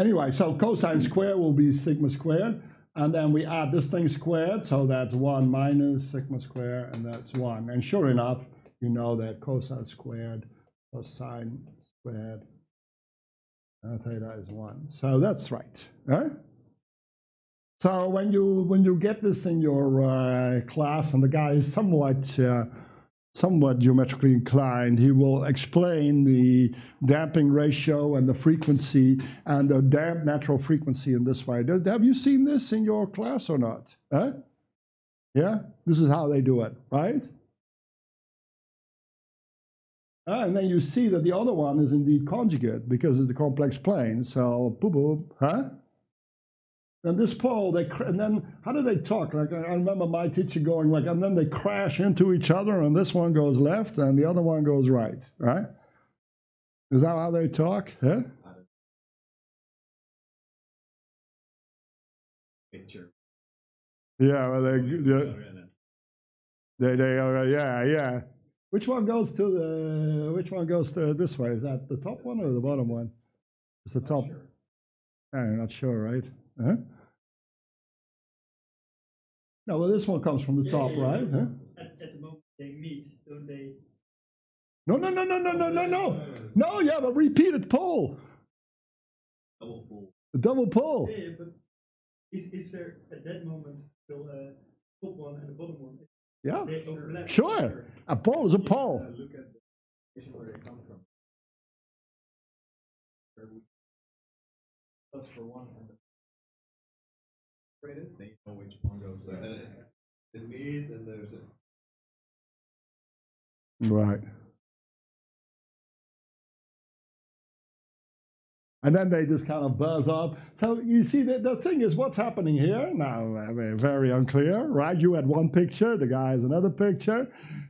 anyway, so cosine squared will be sigma squared, and then we add this thing squared, so that's 1 minus sigma squared, and that's 1. And sure enough, you know that cosine squared plus sine squared theta is 1. So that's right. Huh? So when you get this in your class, and the guy is somewhat geometrically inclined, he will explain the damping ratio and the frequency and the damped natural frequency in this way. Have you seen this in your class or not? Huh? Yeah, this is how they do it, right? And then you see that the other one is indeed conjugate because it's the complex plane. So, boop, boop, huh? And this pole, and then how do they talk? Like I remember my teacher going like, and then they crash into each other, and this one goes left, and the other one goes right, right? Is that how they talk? Yeah. Picture. Yeah. Well, yeah. Which one goes to this way? Is that the top one or the bottom one? It's the top. Sure. I'm not sure, right? Huh? No, well, this one comes from the top, right? Huh? At the moment they meet, don't they? No. No, you have a repeated pole. Double pole. A double pole. Yeah, but is there at that moment still a top one and a bottom one? Yeah. They overlap. Sure. A pole is a pole. Look at the where they come from. plus for one and separated. Then you know which one goes there. The mid, and there's a Right. And then they just kind of buzz up. So you see, the thing is, what's happening here? Now, very unclear, right? You had one picture, the guy has another picture.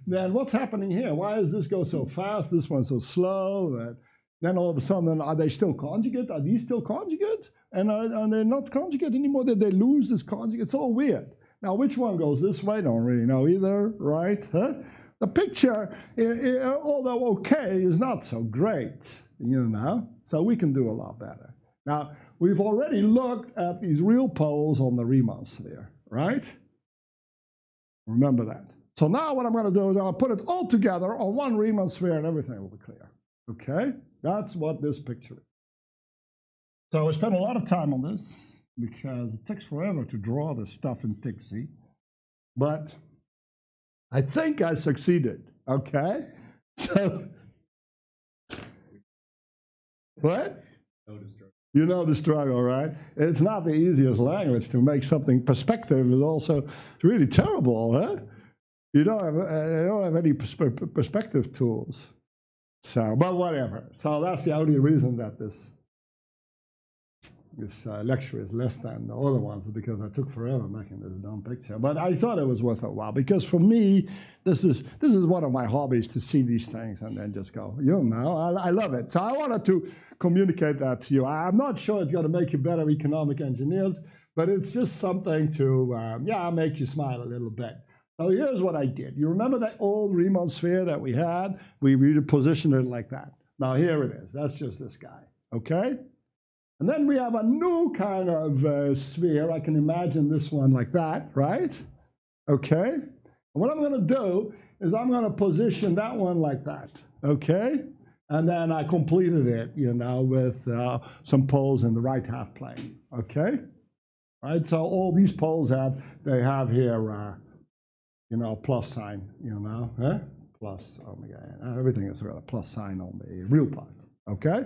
Then what's happening here? Why does this go so fast? This one so slow? And then all of a sudden, are they still conjugate? Are these still conjugate? And are they not conjugate anymore? Did they lose this conjugate? It's all weird. Now, which one goes this way? Don't really know either, right? Huh? The picture, although okay, is not so great, you know? So we can do a lot better. Now, we've already looked at these real poles on the Riemann sphere, right? Remember that. So now what I'm going to do is I'll put it all together on one Riemann sphere and everything will be clear. Okay? That's what this picture is. So I spent a lot of time on this because it takes forever to draw this stuff in Tixie. But I think I succeeded, okay? So, what? You know the struggle, right? It's not the easiest language to make something. Perspective is also really terrible, huh? You don't have any perspective tools. So, but whatever. So that's the only reason that this lecture is less than the other ones, because I took forever making this dumb picture. But I thought it was worth a while, because for me, this is one of my hobbies, to see these things and then just go, you know, I love it. So I wanted to communicate that to you. I'm not sure it's going to make you better economic engineers, but it's just something to, make you smile a little bit. So here's what I did. You remember that old Riemann sphere that we had? We repositioned it like that. Now here it is. That's just this guy, okay? And then we have a new kind of sphere. I can imagine this one like that, right? Okay? And what I'm going to do is I'm going to position that one like that, okay? And then I completed it, you know, with some poles in the right half plane, okay? Right? So all these poles they have here, you know, plus sign, you know, plus, oh my God, everything is got a plus sign on the real part, okay?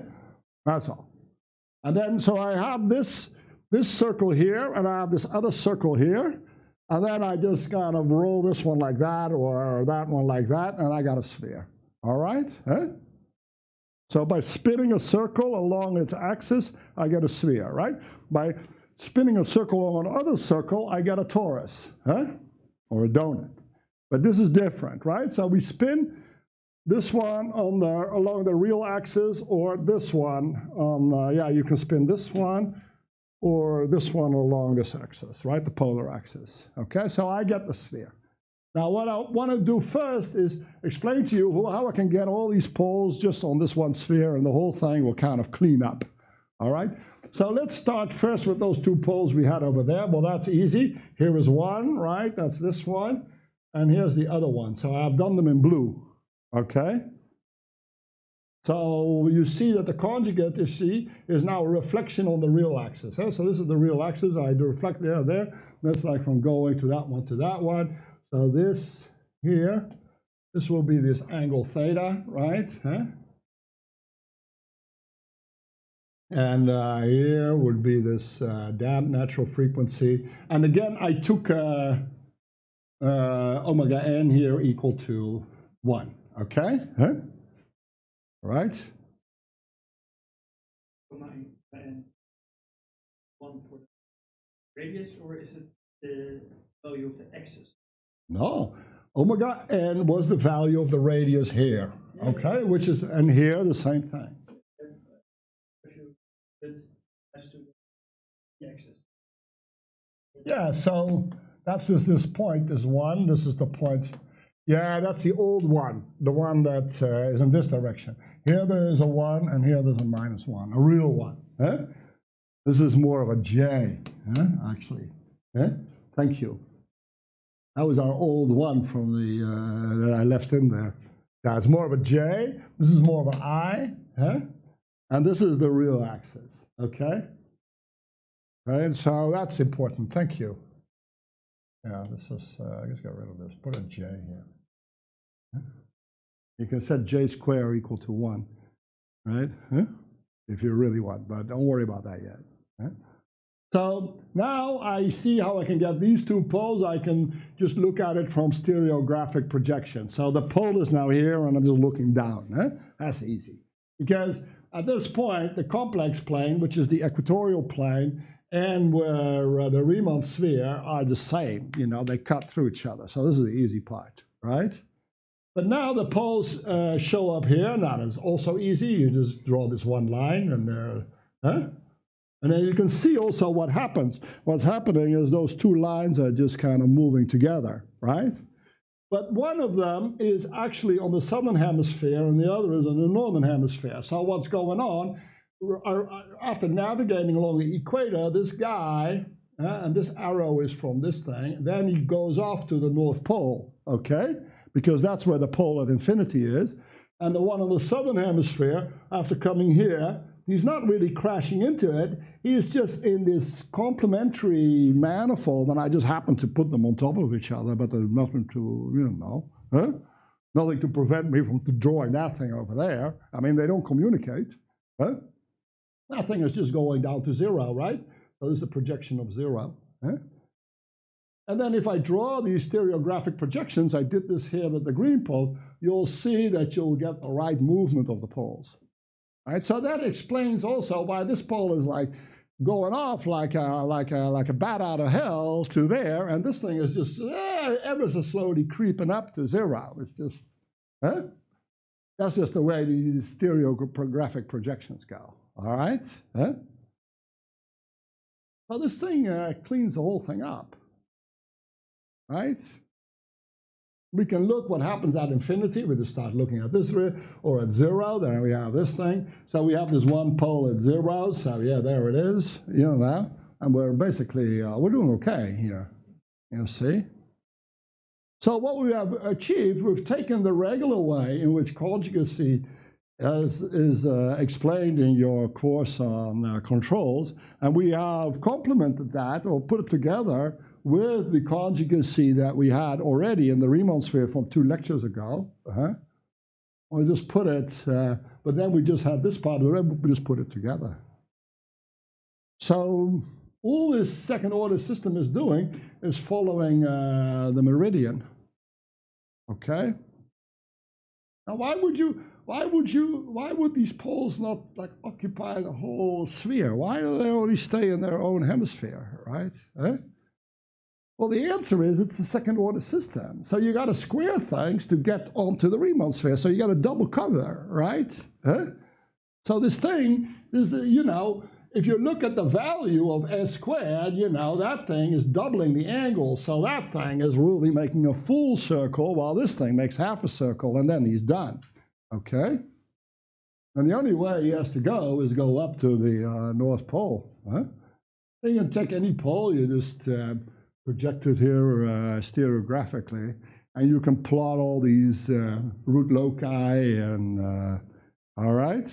That's all. And then, so I have this circle here, and I have this other circle here, and then I just kind of roll this one like that, or that one like that, and I got a sphere, all right? So by spinning a circle along its axis, I get a sphere, right? By spinning a circle along another circle, I get a torus, or a donut. But this is different, right? So we spin this one along the real axis, or this one on, you can spin this one or this one along this axis, right? The polar axis, okay? So I get the sphere. Now what I want to do first is explain to you how I can get all these poles just on this one sphere, and the whole thing will kind of clean up, all right? So let's start first with those two poles we had over there. Well, that's easy. Here is one, right? That's this one. And here's the other one. So I've done them in blue. Okay? So you see that the conjugate, you see, is now a reflection on the real axis. So this is the real axis. I do reflect there. That's like from going to that one to that one. So this here, this will be this angle theta, right? And here would be this damped natural frequency. And again, I took omega n here equal to 1. Okay? Right? Omega n 1 for the radius, or is it the value of the axis? No. Omega n was the value of the radius here. Okay? Which is, and here the same thing. That's to the axis. Yeah, so that's just this point is 1. This is the point. Yeah, that's the old one, the one that is in this direction. Here there is a 1, and here there's a -1, a real one. This is more of a J, actually. Thank you. That was our old one from the that I left in there. Yeah, it's more of a J. This is more of an I, and this is the real axis. Okay. And so that's important. Thank you. Yeah, this is. I just got rid of this. Put a J here. You can set J square equal to 1, right? If you really want, but don't worry about that yet. So now I see how I can get these two poles. I can just look at it from stereographic projection. So the pole is now here, and I'm just looking down. That's easy. Because at this point, the complex plane, which is the equatorial plane, and where the Riemann sphere are the same. You know, they cut through each other. So this is the easy part, right? But now the poles show up here. Now it's also easy. You just draw this one line, and and then you can see also what happens. What's happening is those two lines are just kind of moving together, right? But one of them is actually on the southern hemisphere, and the other is on the northern hemisphere. So what's going on, after navigating along the equator, this guy, and this arrow is from this thing, then he goes off to the North Pole, okay? Because that's where the pole at infinity is. And the one on the southern hemisphere, after coming here, he's not really crashing into it. He's just in this complementary manifold, and I just happen to put them on top of each other, but there's nothing to, nothing to prevent me from drawing that thing over there. I mean, they don't communicate. That thing is just going down to zero, right? So this is the projection of zero. And then if I draw these stereographic projections, I did this here with the green pole, you'll see that you'll get the right movement of the poles. Right, so that explains also why this pole is like going off like a bat out of hell to there, and this thing is just ever so slowly creeping up to zero. It's just, that's just the way the stereographic projections go. All right? Well, this thing cleans the whole thing up, right? We can look what happens at infinity. We just start looking at this, or at zero. There we have this thing. So we have this one pole at zero. So yeah, there it is. You know, and we're basically we're doing okay here. You see. So what we have achieved, we've taken the regular way in which conjugacy is explained in your course on controls, and we have complemented that or put it together with the conjugacy that we had already in the Riemann sphere from 2 lectures ago. We just put it, but then we just had this part of it, we just put it together. So all this second order system is doing is following the meridian. Okay? Now why would these poles not like occupy the whole sphere? Why do they only stay in their own hemisphere, right? Well, the answer is it's a second order system. So you got to square things to get onto the Riemann sphere. So you got to double cover, right? So this thing is, if you look at the value of s squared, that thing is doubling the angle. So that thing is really making a full circle while this thing makes half a circle, and then he's done. Okay? And the only way he has to go is go up to the North Pole. You can take any pole, you just project it here stereographically, and you can plot all these root loci and, all right?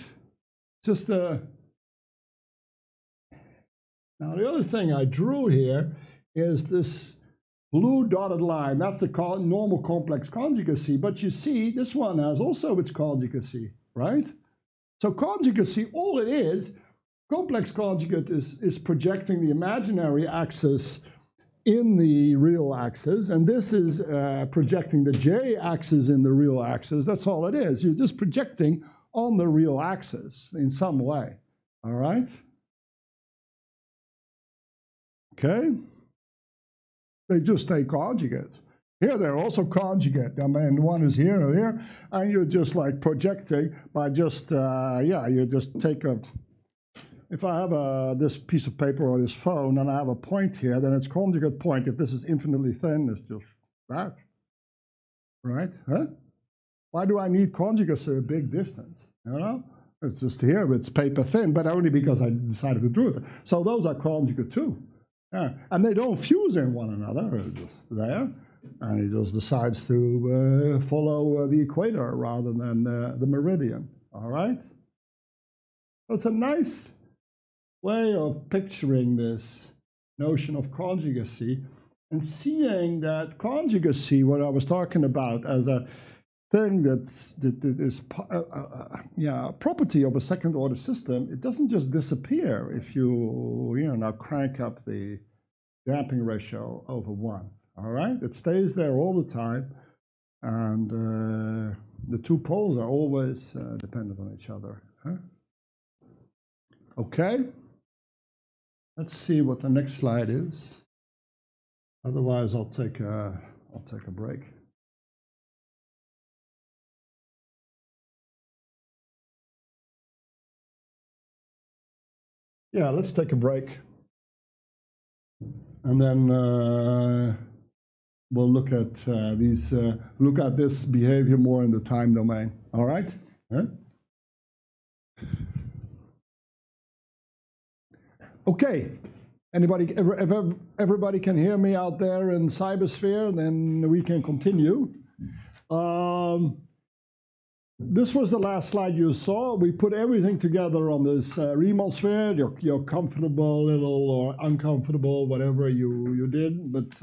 Just now the other thing I drew here is this blue dotted line. That's the normal complex conjugacy, but you see this one has also its conjugacy, right? So conjugacy, all it is, complex conjugate is projecting the imaginary axis in the real axis, and this is projecting the j-axis in the real axis. That's all it is. You're just projecting on the real axis in some way, all right? Okay? They just stay conjugate. Here they're also conjugate. I mean, one is here or here, and you're just like projecting by just, you just take a, if I have this piece of paper or this phone and I have a point here, then it's conjugate point. If this is infinitely thin, it's just that, right? Why do I need conjugacy a big distance? It's just here, it's paper thin, but only because I decided to do it. So those are conjugate too. And they don't fuse in one another, they're just there. And he just decides to follow the equator rather than the meridian, all right? It's a nice way of picturing this notion of conjugacy and seeing that conjugacy, what I was talking about, as a thing that is property of a second order system. It doesn't just disappear if you now crank up the damping ratio over 1. All right, it stays there all the time, and the two poles are always dependent on each other. Huh? Okay, let's see what the next slide is. Otherwise, I'll take a break. Yeah, let's take a break, and then we'll look at look at this behavior more in the time domain. All right? Huh? Okay. If everybody can hear me out there in cybersphere, then we can continue. This was the last slide you saw. We put everything together on this Riemann sphere. You're comfortable, little or uncomfortable, whatever you did, but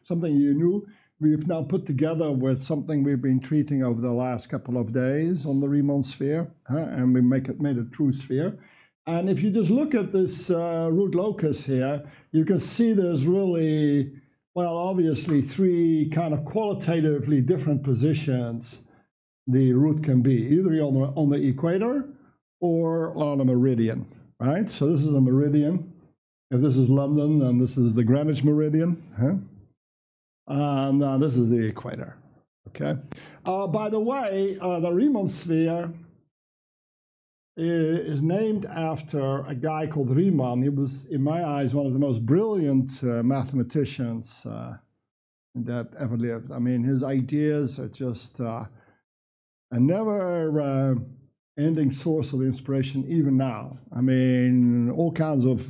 something you knew. We've now put together with something we've been treating over the last couple of days on the Riemann sphere, and we made a true sphere. And if you just look at this root locus here, you can see there's really, well, obviously 3 kind of qualitatively different positions the root can be, either on the equator or on a meridian, right? So this is a meridian. If this is London, then this is the Greenwich meridian, and this is the equator, okay? By the way, the Riemann sphere is named after a guy called Riemann. He was, in my eyes, one of the most brilliant mathematicians that ever lived. I mean, his ideas are just a never-ending source of inspiration, even now. I mean, all kinds of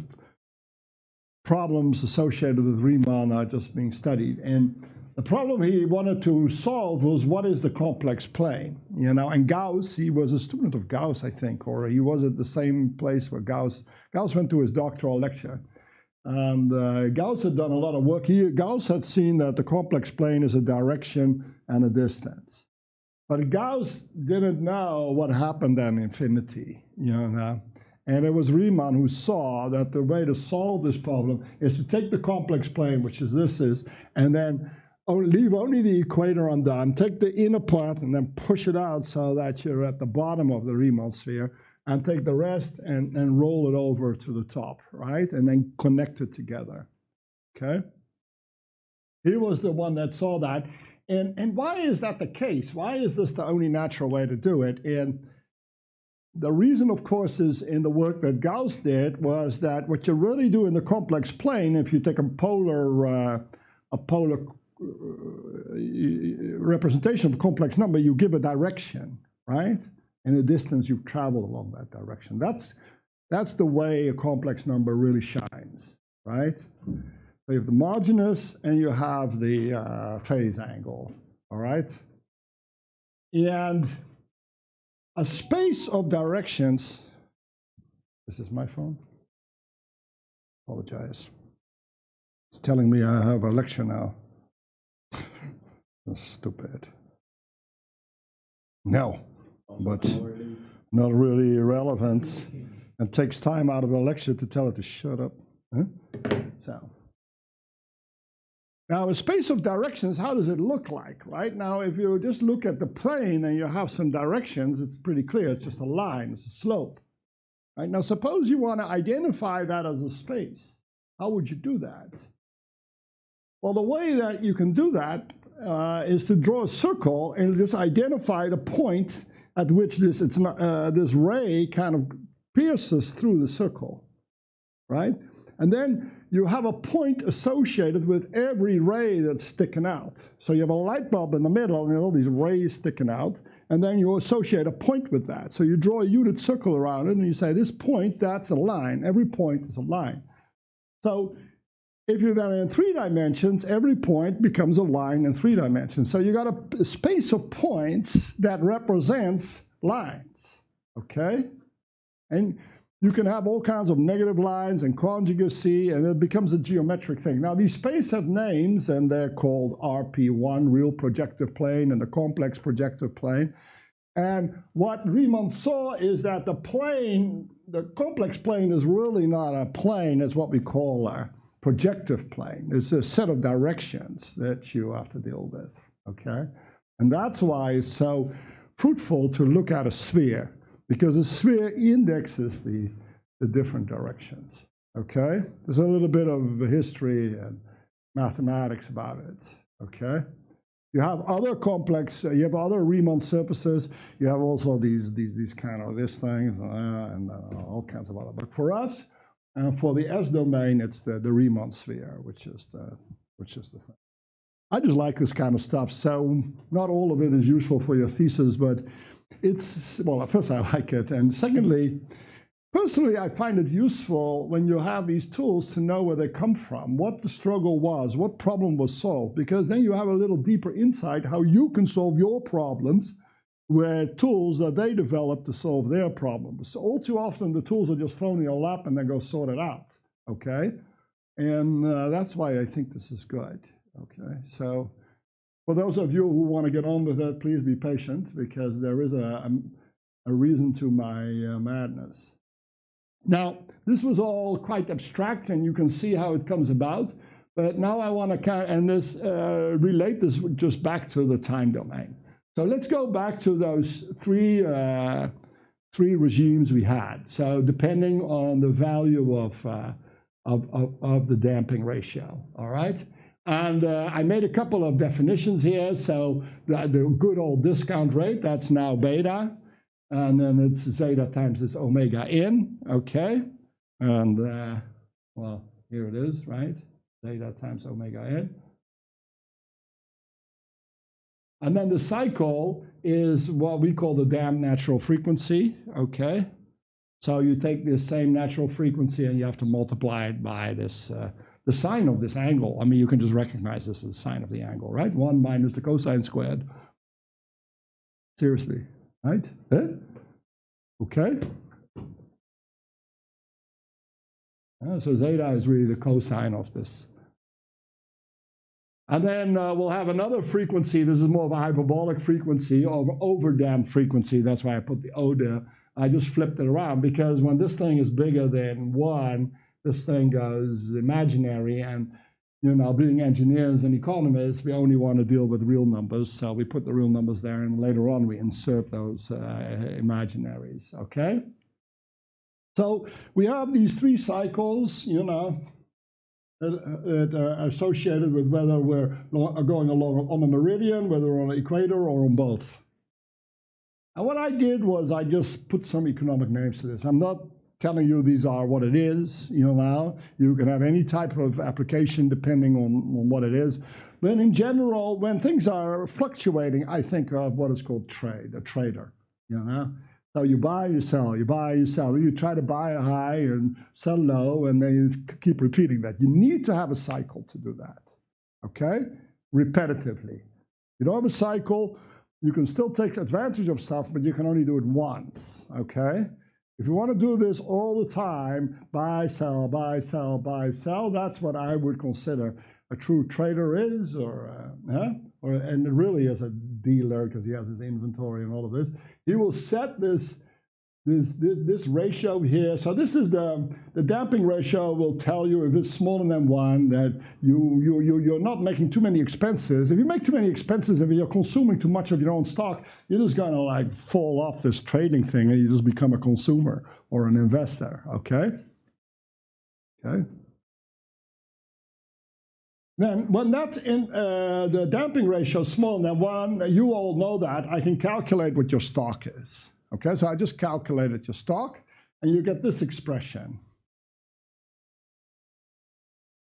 problems associated with Riemann are just being studied. And the problem he wanted to solve was, what is the complex plane? And Gauss, he was a student of Gauss, I think, or he was at the same place where Gauss went to his doctoral lecture. And Gauss had done a lot of work. Gauss had seen that the complex plane is a direction and a distance. But Gauss didn't know what happened in infinity, And it was Riemann who saw that the way to solve this problem is to take the complex plane, which this is, and then leave only the equator undone, take the inner part and then push it out so that you're at the bottom of the Riemann sphere, and take the rest and roll it over to the top, right? And then connect it together, okay? He was the one that saw that. And why is that the case? Why is this the only natural way to do it? And the reason, of course, is in the work that Gauss did, was that what you really do in the complex plane, if you take a polar representation of a complex number, you give a direction, right? And a distance you travel along that direction. That's the way a complex number really shines, right? So you have the marginus and you have the phase angle, all right? And a space of directions, this is my phone, apologize. It's telling me I have a lecture now. That's stupid. No, but not really relevant. It takes time out of the lecture to tell it to shut up. Huh? So. Now, a space of directions, how does it look like, right? Now, if you just look at the plane and you have some directions, it's pretty clear. It's just a line, it's a slope. Right? Now, suppose you want to identify that as a space. How would you do that? Well, the way that you can do that is to draw a circle and just identify the point at which this ray kind of pierces through the circle, right? And then you have a point associated with every ray that's sticking out. So you have a light bulb in the middle and all these rays sticking out, and then you associate a point with that. So you draw a unit circle around it and you say, this point, that's a line. Every point is a line. So if you're then in 3 dimensions, every point becomes a line in 3 dimensions. So you got a space of points that represents lines, okay? And you can have all kinds of negative lines and conjugacy, and it becomes a geometric thing. Now, these spaces have names, and they're called RP1, real projective plane, and the complex projective plane. And what Riemann saw is that the plane, the complex plane, is really not a plane. It's what we call a projective plane. It's a set of directions that you have to deal with, okay? And that's why it's so fruitful to look at a sphere, because a sphere indexes the different directions, okay? There's a little bit of history and mathematics about it, okay? You have other complex, you have other Riemann surfaces, you have also these kind of these things, and all kinds of other. But for us, for the S domain, it's the Riemann sphere, which is the thing. I just like this kind of stuff. So not all of it is useful for your thesis, but it's, well, first I like it, and secondly, personally, I find it useful when you have these tools to know where they come from, what the struggle was, what problem was solved, because then you have a little deeper insight how you can solve your problems with tools that they developed to solve their problems. So all too often, the tools are just thrown in your lap and then go sort it out, okay? And that's why I think this is good, okay? So for those of you who want to get on with it, please be patient, because there is a reason to my madness. Now, this was all quite abstract, and you can see how it comes about. But now I want to relate this just back to the time domain. So let's go back to those three regimes we had. So depending on the value of the damping ratio, all right? And I made a couple of definitions here. So the good old discount rate, that's now beta. And then it's zeta times this omega in, okay? And, well, here it is, right? Zeta times omega in. And then the cycle is what we call the damped natural frequency, okay? So you take this same natural frequency and you have to multiply it by this, the sine of this angle. I mean, you can just recognize this as the sine of the angle, right? 1 minus the cosine squared. Seriously, right? Okay. So zeta is really the cosine of this. And then we'll have another frequency. This is more of a hyperbolic frequency or overdamped frequency. That's why I put the O there. I just flipped it around because when this thing is bigger than 1, this thing goes imaginary. And, you know, being engineers and economists, we only want to deal with real numbers. So we put the real numbers there, and later on we insert those imaginaries, okay? So we have these 3 cycles, you know, that are associated with whether we're going along on a meridian, whether we're on an equator, or on both. And what I did was I just put some economic names to this. I'm not telling you these are what it is, you know, now. You can have any type of application depending on what it is. But in general, when things are fluctuating, I think of what is called trade, a trader, you know. So you buy, you sell, you buy, you sell. You try to buy high and sell low, and then you keep repeating that. You need to have a cycle to do that, okay? Repetitively. You don't have a cycle, you can still take advantage of stuff, but you can only do it once, okay? If you want to do this all the time, buy, sell, buy, sell, buy, sell, that's what I would consider a true trader is, and really as a dealer, because he has his inventory and all of this. He will set this ratio here. So this is the damping ratio will tell you if it's smaller than 1 that you're not making too many expenses. If you make too many expenses, if you're consuming too much of your own stock, you're just going to like fall off this trading thing and you just become a consumer or an investor, okay? Okay. Then when that's in the damping ratio is smaller than 1, you all know that, I can calculate what your stock is. Okay, so I just calculated your stock, and you get this expression.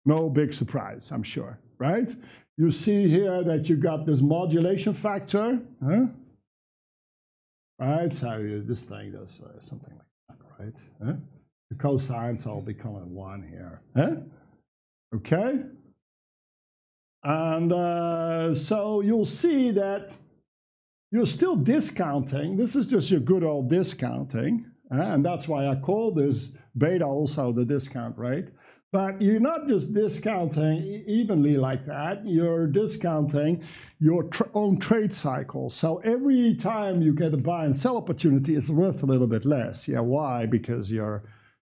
No big surprise, I'm sure, right? You see here that you got this modulation factor, right? So this thing does something like that, right? The cosines all become a 1 here, okay? And so you'll see that you're still discounting. This is just your good old discounting, And that's why I call this beta also the discount rate. But you're not just discounting evenly like that, you're discounting your own trade cycle. So every time you get a buy and sell opportunity, it's worth a little bit less. Yeah, why? Because you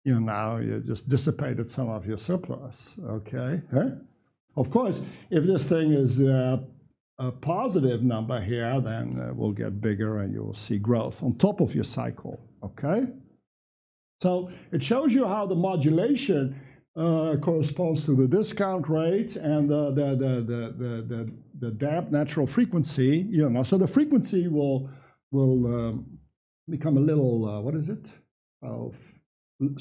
just dissipated some of your surplus, okay? Huh? Of course, if this thing is a positive number here, then it will get bigger and you will see growth on top of your cycle, okay? So it shows you how the modulation corresponds to the discount rate and the damped natural frequency, so the frequency will become a little, what is it?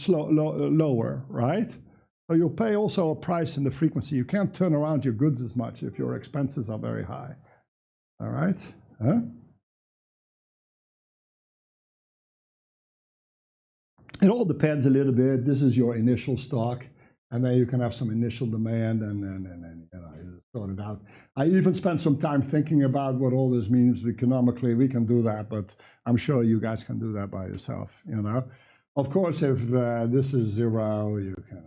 Lower, right? So you'll pay also a price in the frequency. You can't turn around your goods as much if your expenses are very high, all right? Huh? It all depends a little bit. This is your initial stock. And then you can have some initial demand and you sort it out. I even spent some time thinking about what all this means economically. We can do that, but I'm sure you guys can do that by yourself, Of course, if this is 0, you can,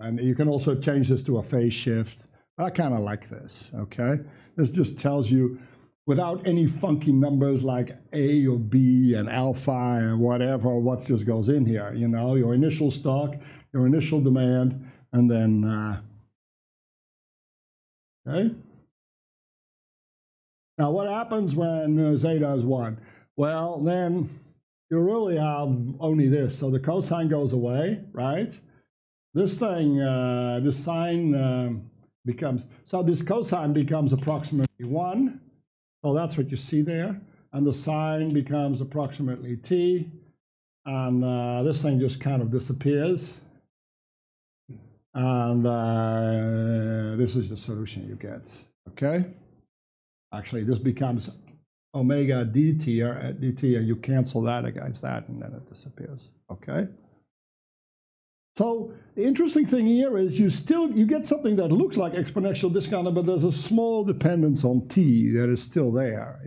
and you can also change this to a phase shift. I kind of like this, okay? This just tells you, without any funky numbers like A or B and alpha and whatever, what just goes in here, your initial stock, your initial demand, and then, okay? Now, what happens when zeta is 1? Well, then you really have only this. So the cosine goes away, right? This thing, this sine becomes, so this cosine becomes approximately 1. So that's what you see there. And the sine becomes approximately t. And this thing just kind of disappears. And this is the solution you get, okay? Actually, this becomes omega dt, and you cancel that against that, and then it disappears, okay? So the interesting thing here is you get something that looks like exponential discounting, but there's a small dependence on t that is still there,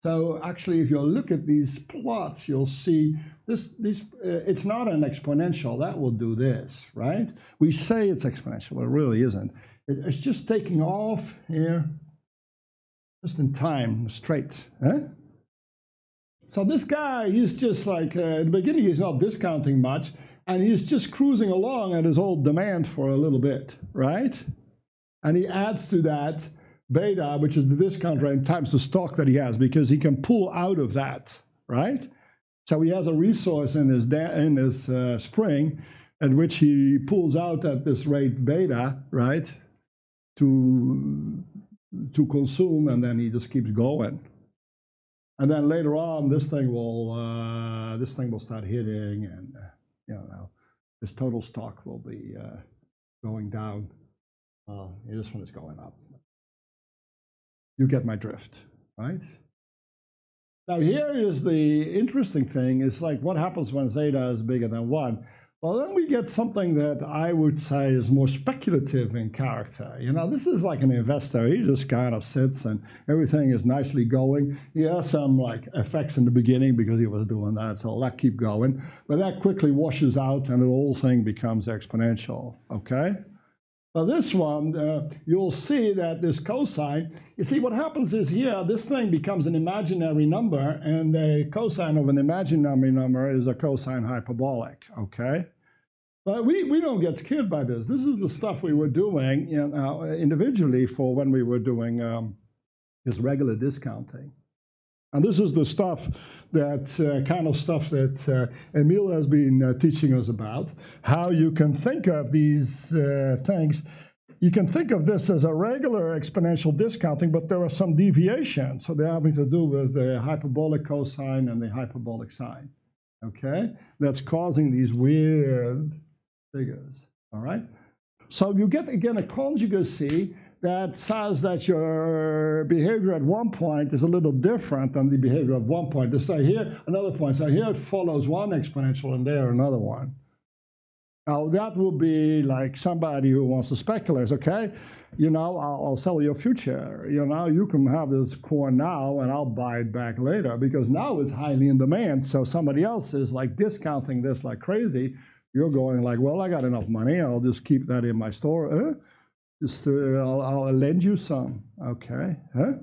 So actually, if you look at these plots, you'll see it's not an exponential. That will do this, right? We say it's exponential, but it really isn't. It's just taking off here, just in time, straight. Huh? So this guy, he's just like, at the beginning, he's not discounting much, and he's just cruising along at his old demand for a little bit, right? And he adds to that beta, which is the discount rate, times the stock that he has, because he can pull out of that, right? So he has a resource in his spring at which he pulls out at this rate beta, right, to consume, and then he just keeps going. And then later on, this thing will start hitting, and this total stock will be going down. This one is going up. You get my drift, right? Now here is the interesting thing, is like what happens when zeta is bigger than 1? Well, then we get something that I would say is more speculative in character. This is like an investor. He just kind of sits and everything is nicely going. He has some like effects in the beginning because he was doing that, so that keep going. But that quickly washes out and the whole thing becomes exponential, okay? Now this one, you'll see that this cosine, you see what happens is here, this thing becomes an imaginary number, and the cosine of an imaginary number is a cosine hyperbolic, okay? But we don't get scared by this. This is the stuff we were doing individually for when we were doing this regular discounting. And this is the stuff that kind of stuff that Emil has been teaching us about, how you can think of these things. You can think of this as a regular exponential discounting, but there are some deviations. So they're having to do with the hyperbolic cosine and the hyperbolic sine, okay? That's causing these weird figures, all right? So you get, again, a conjugacy that says that your behavior at one point is a little different than the behavior at one point. They say here, another point. So here it follows one exponential and there another one. Now, that will be like somebody who wants to speculate, okay? You know, I'll sell your future. You know, you can have this coin now and I'll buy it back later because now it's highly in demand. So somebody else is like discounting this like crazy. You're going like, well, I got enough money. I'll just keep that in my store. I'll lend you some. Okay. Huh?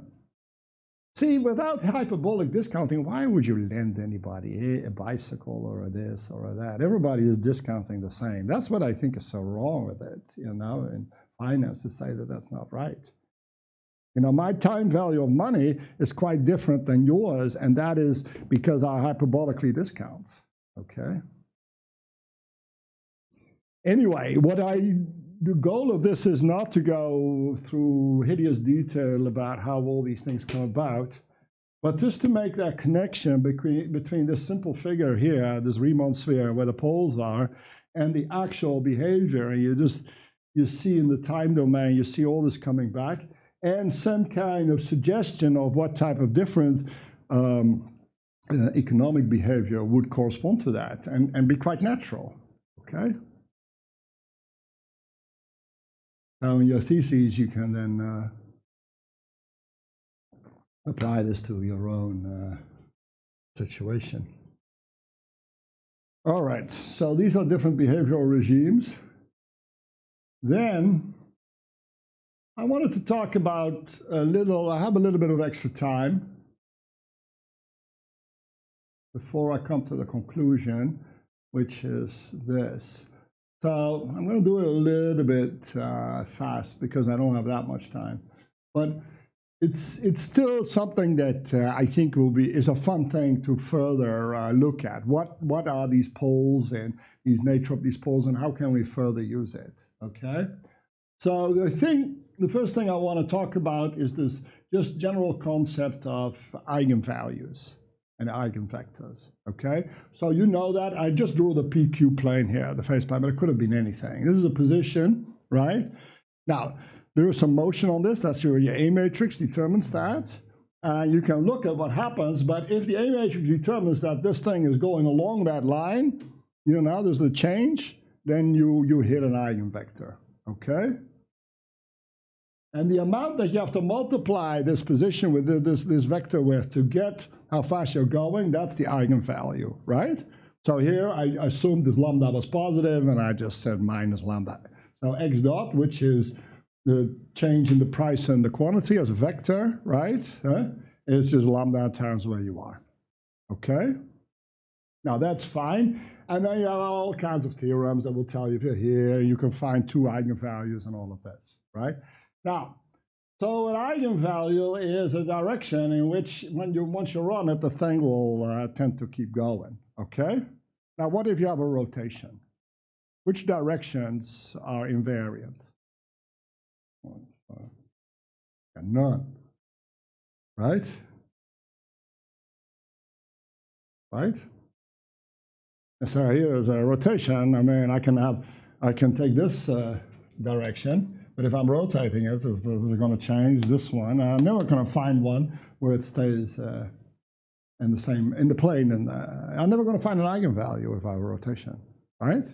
See, without hyperbolic discounting, why would you lend anybody a bicycle or a this or a that? Everybody is discounting the same. That's what I think is so wrong with it, you know, in finance to say that that's not right. You know, my time value of money is quite different than yours, and that is because I hyperbolically discount, okay? Anyway, the goal of this is not to go through hideous detail about how all these things come about, but just to make that connection between this simple figure here, this Riemann sphere where the poles are, and the actual behavior. And you see in the time domain, you see all this coming back, and some kind of suggestion of what type of different economic behavior would correspond to that and be quite natural, okay? Now, in your theses, you can then apply this to your own situation. All right, so these are different behavioral regimes. Then I wanted to talk about I have a little bit of extra time before I come to the conclusion, which is this. So I'm going to do it a little bit fast because I don't have that much time. But it's still something that I think is a fun thing to further look at. What are these poles and the nature of these poles, and how can we further use it? Okay. So the first thing I want to talk about is this just general concept of eigenvalues and eigenvectors, okay? So you know that. I just drew the PQ plane here, the face plane, but it could have been anything. This is a position, right? Now, there is some motion on this. That's your A matrix determines that. You can look at what happens, but if the A matrix determines that this thing is going along that line, you know, there's a change, then you hit an eigenvector, okay? And the amount that you have to multiply this position with this vector with to get how fast you're going, that's the eigenvalue, right? So here I assumed this lambda was positive, and I just said minus lambda. So x dot, which is the change in the price and the quantity as a vector, right? It's just lambda times where you are, okay? Now that's fine. And then you have all kinds of theorems that will tell you if you're here, you can find two eigenvalues and all of this, right? Now, so an eigenvalue is a direction in which once you run it, the thing will tend to keep going, okay? Now, what if you have a rotation? Which directions are invariant? None, right? Right? And so here is a rotation. I mean, I can take this direction. But if I'm rotating it, it's going to change this one. I'm never going to find one where it stays in the plane. And I'm never going to find an eigenvalue if I have a rotation, right?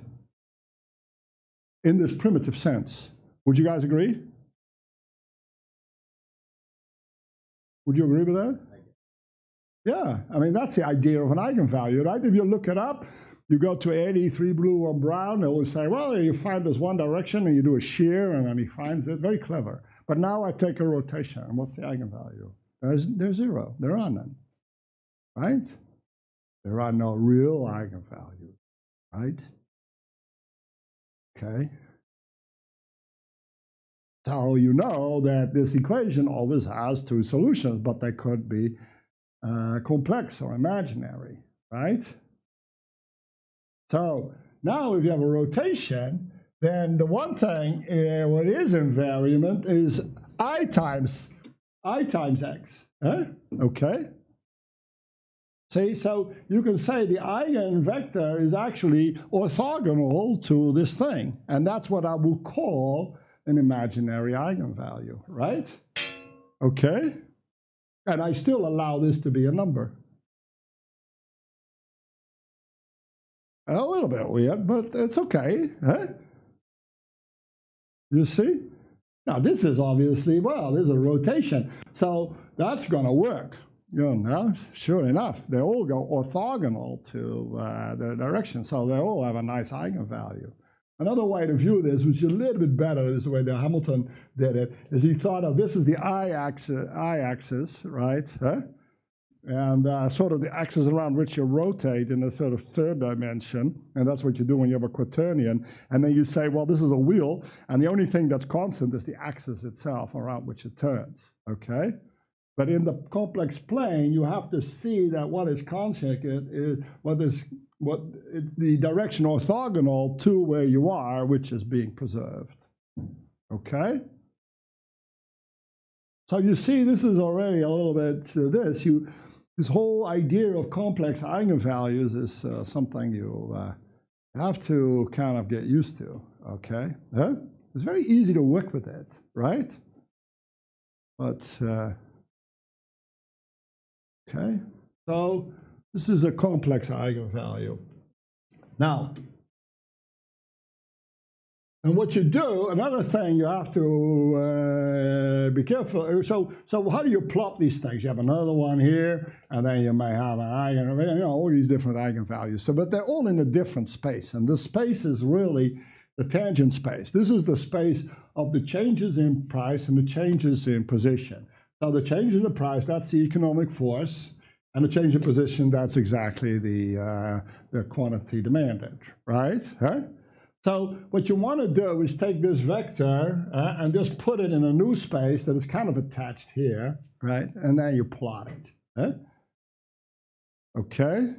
In this primitive sense. Would you guys agree? Would you agree with that? Yeah, I mean, that's the idea of an eigenvalue, right? If you look it up, you go to Eddie, 3 blue, 1 brown, they will say, well, you find this one direction and you do a shear and then he finds it. Very clever. But now I take a rotation. And what's the eigenvalue? There's 0. There are none. Right? There are no real eigenvalues. Right? Okay. So you know that this equation always has 2 solutions, but they could be complex or imaginary. Right? So now if you have a rotation, then the one thing what is invariant is I times x. Okay? See, so you can say the eigenvector is actually orthogonal to this thing. And that's what I will call an imaginary eigenvalue, right? Okay? And I still allow this to be a number. A little bit weird, but it's okay. Huh? You see? Now this is obviously, well, there's a rotation. So that's going to work. You know, sure enough, they all go orthogonal to the direction. So they all have a nice eigenvalue. Another way to view this, which is a little bit better, is the way that Hamilton did it, is he thought of this as the I-axis, right? Huh? And sort of the axis around which you rotate in a sort of third dimension, and that's what you do when you have a quaternion. And then you say, well, this is a wheel, and the only thing that's constant is the axis itself around which it turns, okay? But in the complex plane, you have to see that what is conjugate is the direction orthogonal to where you are, which is being preserved, okay? So you see, this is already a little bit this whole idea of complex eigenvalues is something you have to kind of get used to, okay? It's very easy to work with it, right? But, okay, so this is a complex eigenvalue. Now, and what you do, another thing you have to be careful. So how do you plot these things? You have another one here, and then you may have an eigen, all these different eigenvalues. So, but they're all in a different space, and the space is really the tangent space. This is the space of the changes in price and the changes in position. So the change in the price, that's the economic force, and the change in position, that's exactly the quantity demanded, right? Huh? So what you want to do is take this vector and just put it in a new space that is kind of attached here, right? And then you plot it. Okay?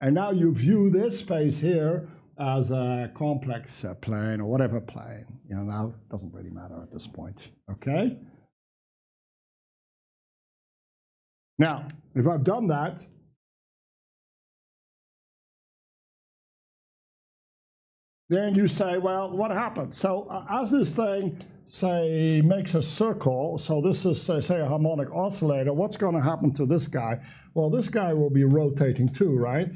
And now you view this space here as a complex plane or whatever plane. You know, now it doesn't really matter at this point. Okay? Now, if I've done that, then you say, well, what happened? So as this thing, say, makes a circle, so this is, say, a harmonic oscillator, what's going to happen to this guy? Well, this guy will be rotating too, right?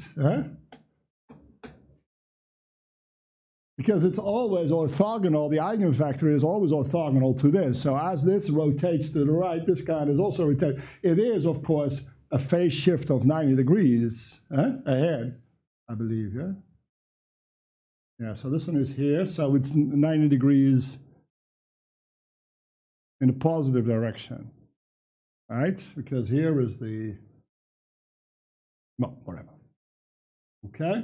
Because it's always orthogonal, the eigenvector is always orthogonal to this. So as this rotates to the right, this guy is also rotating. It is, of course, a phase shift of 90 degrees ahead, I believe, yeah? Yeah, so this one is here, so it's 90 degrees in the positive direction, right? Because here is the, well, whatever, okay?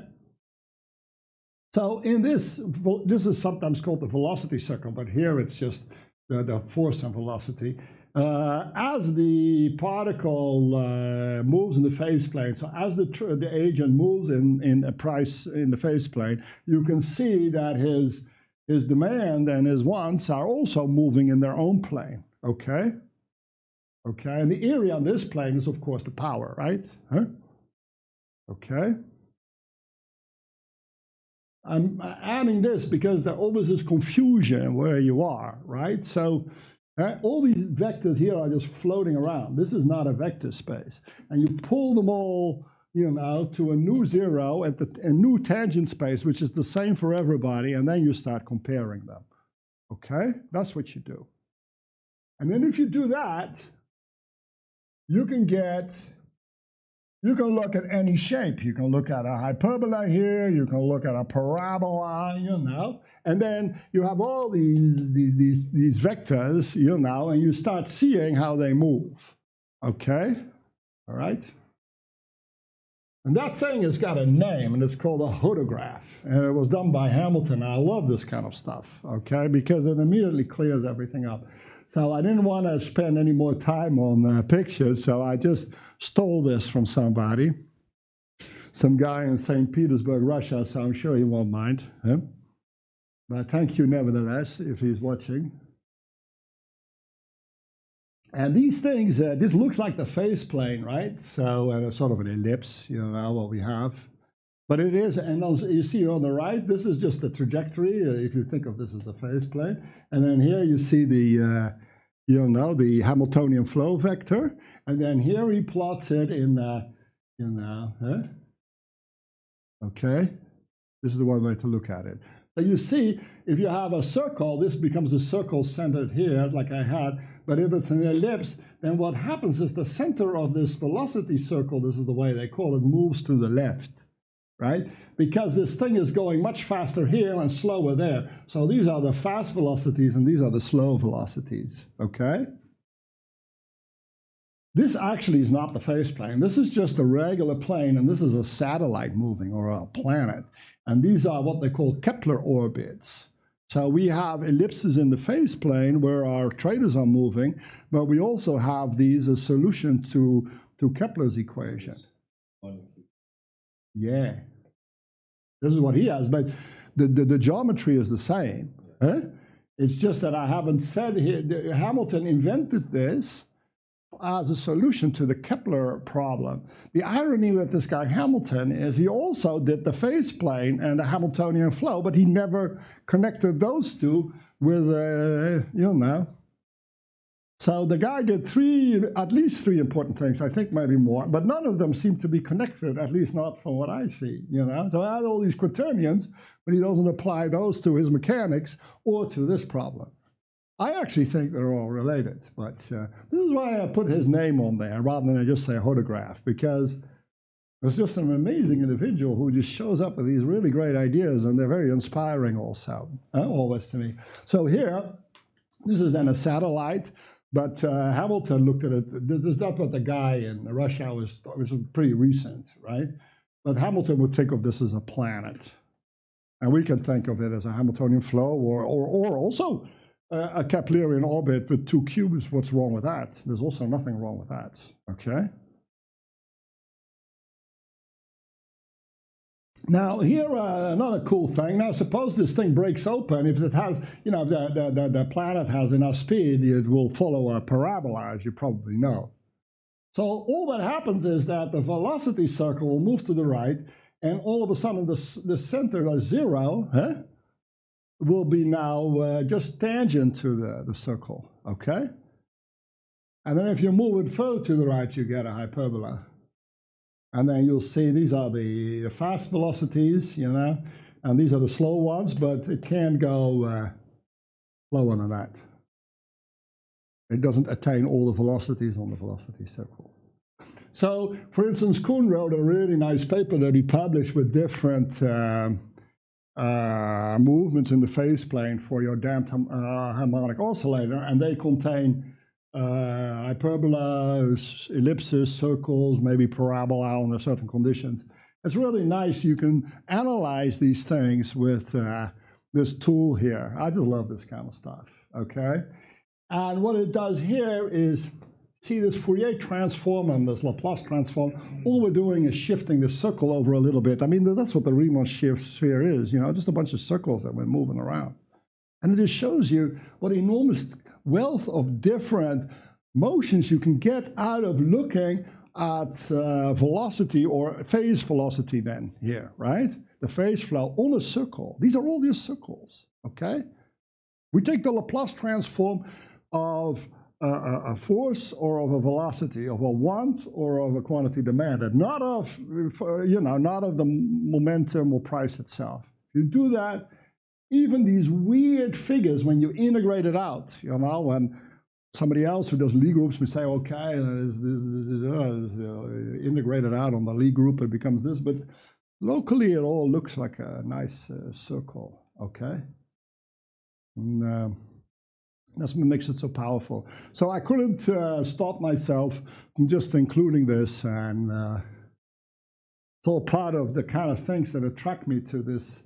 So in this is sometimes called the velocity circle, but here it's just the force and velocity. As the particle moves in the phase plane, so as the agent moves in a price in the phase plane, you can see that his demand and his wants are also moving in their own plane, okay? Okay, and the area on this plane is, of course, the power, right? Huh? Okay. I'm adding this because there always is confusion where you are, right? So all these vectors here are just floating around. This is not a vector space. And you pull them all, you know, to a new zero at a new tangent space, which is the same for everybody, and then you start comparing them. Okay? That's what you do. And then if you do that, you can look at any shape. You can look at a hyperbola here, you can look at a parabola, you know, and then you have all these vectors, you know, and you start seeing how they move. Okay? All right? And that thing has got a name, and it's called a hodograph. And it was done by Hamilton. I love this kind of stuff, okay, because it immediately clears everything up. So I didn't want to spend any more time on pictures, so I just stole this from somebody, some guy in St. Petersburg, Russia, so I'm sure he won't mind. Huh? But thank you nevertheless, if he's watching. And these things, this looks like the phase plane, right? So sort of an ellipse, you know, what we have. But it is, and you see on the right, this is just the trajectory, if you think of this as the phase plane. And then here you see the, you know, the Hamiltonian flow vector. And then here he plots it in, Okay? This is the one way to look at it. So you see, if you have a circle, this becomes a circle centered here, like I had. But if it's an ellipse, then what happens is the center of this velocity circle, this is the way they call it, moves to the left, right? Because this thing is going much faster here and slower there. So these are the fast velocities and these are the slow velocities, okay? This actually is not the phase plane. This is just a regular plane, and this is a satellite moving, or a planet. And these are what they call Kepler orbits. So we have ellipses in the phase plane where our traders are moving, but we also have these as solution to Kepler's equation. Yeah. This is what he has, but the geometry is the same. Eh? It's just that I haven't said here, Hamilton invented this as a solution to the Kepler problem. The irony with this guy Hamilton is he also did the phase plane and the Hamiltonian flow, but he never connected those two with, you know. So the guy did at least three important things, I think maybe more, but none of them seem to be connected, at least not from what I see, you know. So I had all these quaternions, but he doesn't apply those to his mechanics or to this problem. I actually think they're all related, but this is why I put his name on there rather than just say Hodograph, because it's just an amazing individual who just shows up with these really great ideas, and they're very inspiring also, always to me. So here, this is then a satellite, but Hamilton looked at it. This is not what the guy in Russia was pretty recent, right? But Hamilton would think of this as a planet, and we can think of it as a Hamiltonian flow, or also a Keplerian orbit with two cubes. What's wrong with that? There's also nothing wrong with that, okay? Now, here, another cool thing. Now, suppose this thing breaks open. If it has, you know, the planet has enough speed, it will follow a parabola, as you probably know. So all that happens is that the velocity circle will move to the right, and all of a sudden the center of zero, will be now just tangent to the circle, okay? And then if you move it further to the right, you get a hyperbola. And then you'll see these are the fast velocities, you know, and these are the slow ones, but it can go slower than that. It doesn't attain all the velocities on the velocity circle. So, for instance, Kuhn wrote a really nice paper that he published with different movements in the phase plane for your damped harmonic oscillator, and they contain hyperbolas, ellipses, circles, maybe parabola under certain conditions. It's really nice. You can analyze these things with this tool here. I just love this kind of stuff, okay? And what it does here is, see this Fourier transform and this Laplace transform, all we're doing is shifting the circle over a little bit. I mean, that's what the Riemann shift sphere is, you know, just a bunch of circles that we're moving around. And it just shows you what enormous wealth of different motions you can get out of looking at velocity or phase velocity then here, right? The phase flow on a circle. These are all just circles, okay? We take the Laplace transform of a force or of a velocity, of a want or of a quantity demanded, not of, you know, not of the momentum or price itself. If you do that, even these weird figures, when you integrate it out, you know, when somebody else who does Lie groups may say, okay, integrate it out on the Lie group, it becomes this, but locally it all looks like a nice circle, okay? And, that's what makes it so powerful. So I couldn't stop myself from just including this, and it's all part of the kind of things that attract me to this,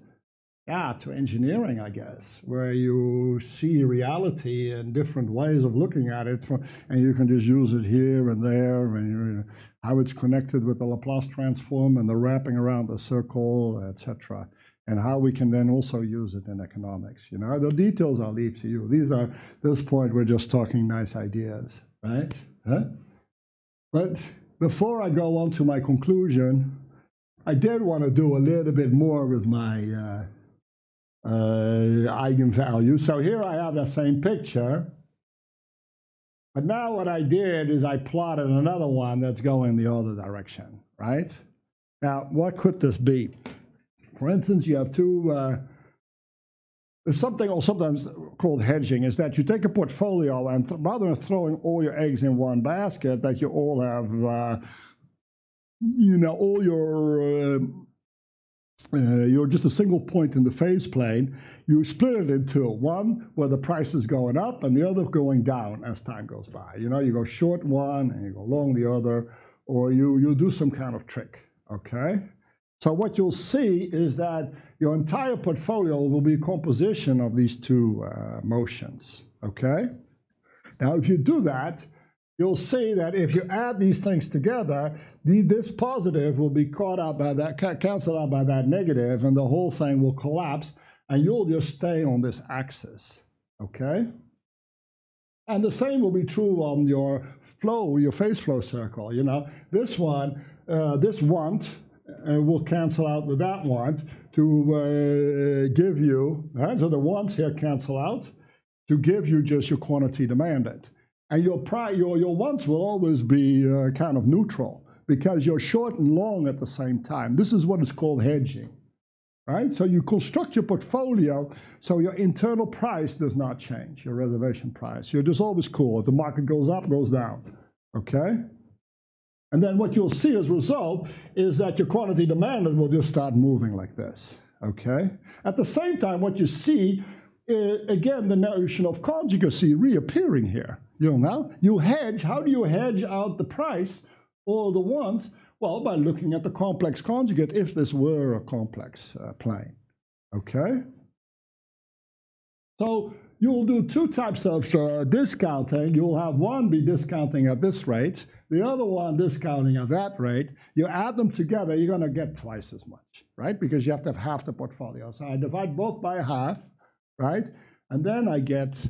to engineering, I guess, where you see reality in different ways of looking at it, and you can just use it here and there, and how it's connected with the Laplace transform and the wrapping around the circle, etc. And how we can then also use it in economics. You know, the details I'll leave to you. These are, at this point, we're just talking nice ideas, right? But before I go on to my conclusion, I did want to do a little bit more with my eigenvalue. So here I have the same picture, but now what I did is I plotted another one that's going the other direction, right? Now, what could this be? For instance, you have two, there's something or sometimes called hedging, is that you take a portfolio and rather than throwing all your eggs in one basket, that you all have, all you're just a single point in the phase plane, you split it into one where the price is going up and the other going down as time goes by. You go short one and you go long the other, or you do some kind of trick, okay? So what you'll see is that your entire portfolio will be a composition of these two motions, okay? Now, if you do that, you'll see that if you add these things together, this positive will be caught out by that, canceled out by that negative, and the whole thing will collapse, and you'll just stay on this axis, okay? And the same will be true on your flow, your phase flow circle. This one, this want will cancel out with that want to give you, so the wants here cancel out to give you just your quantity demanded. And your wants will always be kind of neutral because you're short and long at the same time. This is what is called hedging, right? So you construct your portfolio so your internal price does not change, your reservation price. You're just always cool. If the market goes up, goes down, okay? And then what you'll see as a result is that your quantity demanded will just start moving like this, okay? At the same time, what you see is, again, the notion of conjugacy reappearing here. You hedge. How do you hedge out the price or the wants? Well, by looking at the complex conjugate if this were a complex plane, okay? So you'll do two types of discounting. You'll have one be discounting at this rate, the other one discounting at that rate. You add them together, you're going to get twice as much, right? Because you have to have half the portfolio. So I divide both by half, right? And then I get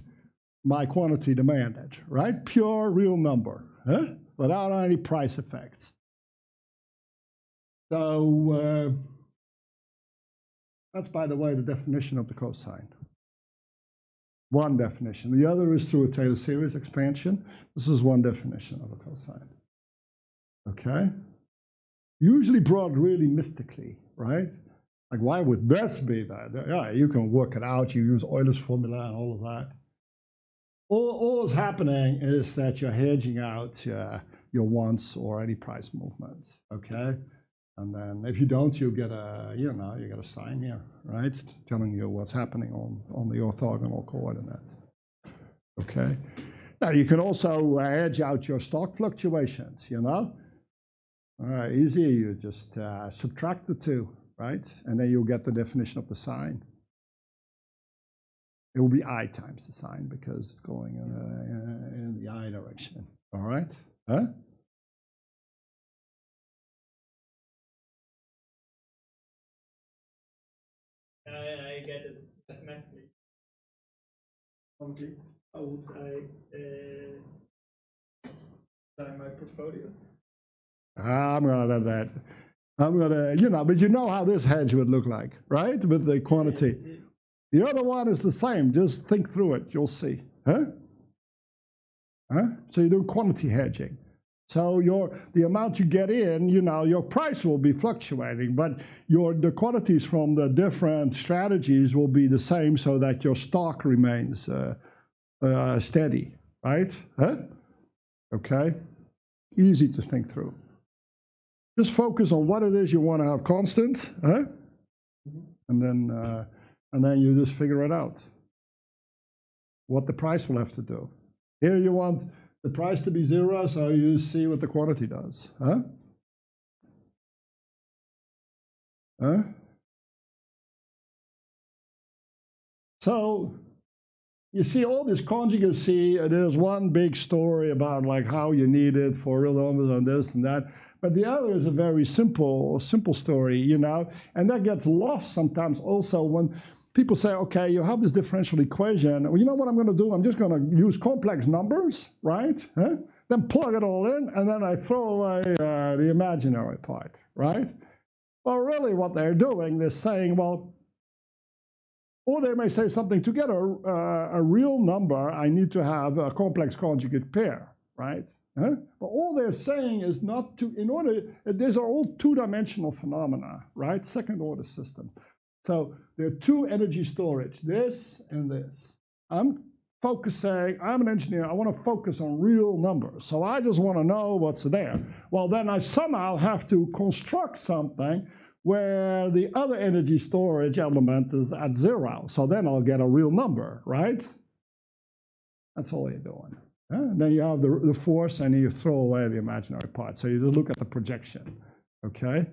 my quantity demanded, right? Pure real number, without any price effects. So that's, by the way, the definition of the cosine. One definition. The other is through a Taylor series expansion. This is one definition of a cosine. Okay? Usually brought really mystically, right? Like, why would this be that? Yeah, you can work it out. You use Euler's formula and all of that. All that's happening is that you're hedging out your wants or any price movement, okay? And then if you don't, you get a, you get a sign here, right? Telling you what's happening on the orthogonal coordinate, okay? Now, you can also hedge out your stock fluctuations, All right, easy, you just subtract the two, right? And then you'll get the definition of the sign. It will be I times the sign because it's going in the I direction. All right? Huh? I get it mathematically. Obviously, how would I design my portfolio? I'm going to let that. I'm going to, but you know how this hedge would look like, right? With the quantity. The other one is the same. Just think through it. You'll see. Huh? So you do quantity hedging. So the amount you get in, your price will be fluctuating, but the quantities from the different strategies will be the same so that your stock remains steady, right? Huh? Okay? Easy to think through. Just focus on what it is you want to have constant, huh? And then you just figure it out. What the price will have to do. Here you want the price to be 0, so you see what the quantity does. Huh? Huh? So you see all this conjugacy, there's one big story about like how you need it for real numbers and this and that. But the other is a very simple story, and that gets lost sometimes also when people say, okay, you have this differential equation. Well, you know what I'm going to do? I'm just going to use complex numbers, right? Huh? Then plug it all in, and then I throw away the imaginary part, right? Well, really what they're doing is saying, well, or they may say something together, a real number, I need to have a complex conjugate pair, right? But all they're saying is not to, in order, these are all two-dimensional phenomena, right? Second-order system. So there are two energy storage, this and this. I'm focusing, I'm an engineer, I want to focus on real numbers. So I just want to know what's there. Well, then I somehow have to construct something where the other energy storage element is at 0. So then I'll get a real number, right? That's all you're doing. And then you have the force, and you throw away the imaginary part. So you just look at the projection, okay?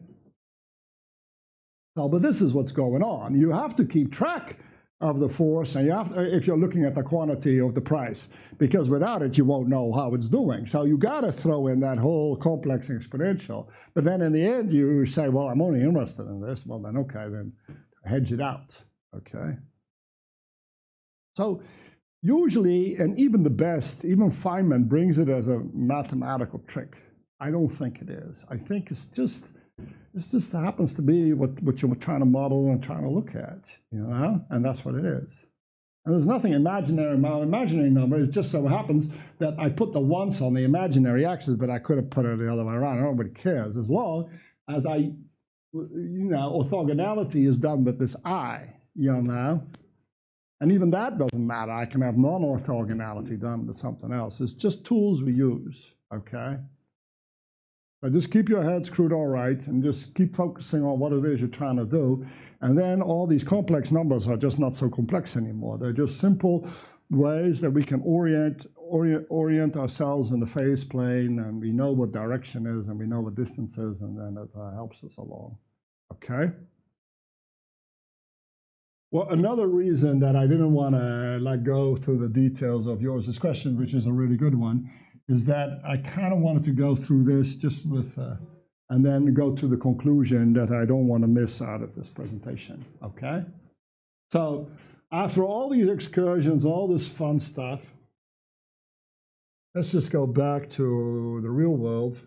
No, but this is what's going on. You have to keep track of the force, and you have to, if you're looking at the quantity of the price, because without it, you won't know how it's doing. So you got to throw in that whole complex exponential. But then in the end, you say, well, I'm only interested in this. Well, then, okay, then hedge it out, okay? So usually, and even the best, even Feynman brings it as a mathematical trick. I don't think it is. I think it just happens to be what you're trying to model and trying to look at, you know, and that's what it is. And there's nothing imaginary about an imaginary number. It just so happens that I put the ones on the imaginary axis, but I could have put it the other way around. Nobody cares as long as orthogonality is done with this I, you know. And even that doesn't matter. I can have non-orthogonality done with something else. It's just tools we use, okay? But just keep your head screwed all right and just keep focusing on what it is you're trying to do. And then all these complex numbers are just not so complex anymore. They're just simple ways that we can orient ourselves in the phase plane, and we know what direction is, and we know what distance is, and then it helps us along, okay? Well, another reason that I didn't want to go through the details of yours' question, which is a really good one, is that I kind of wanted to go through this just with, and then go to the conclusion that I don't want to miss out of this presentation, okay? So after all these excursions, all this fun stuff, let's just go back to the real world.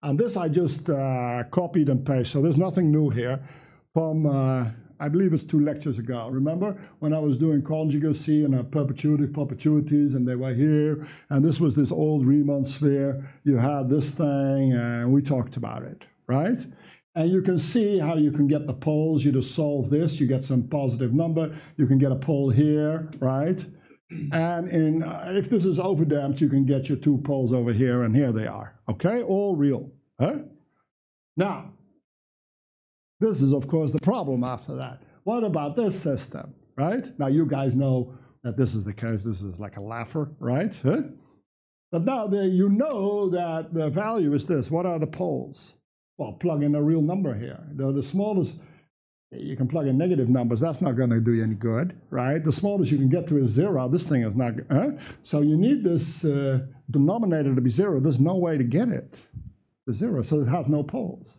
And this I just copied and pasted, so there's nothing new here from, I believe it's 2 lectures ago. Remember when I was doing conjugacy and perpetuities, and they were here, and this was this old Riemann sphere. You had this thing, and we talked about it, right? And you can see how you can get the poles. You just solve this. You get some positive number. You can get a pole here, right? And if this is overdamped, you can get your 2 poles over here, and here they are, okay? All real, huh? Now, this is, of course, the problem after that. What about this system, right? Now, you guys know that this is the case. This is like a laugher, right? Huh? But now you know that the value is this. What are the poles? Well, plug in a real number here. The smallest, you can plug in negative numbers. That's not going to do you any good, right? The smallest you can get to is 0. This thing is not, so you need this denominator to be 0. There's no way to get it to 0, so it has no poles.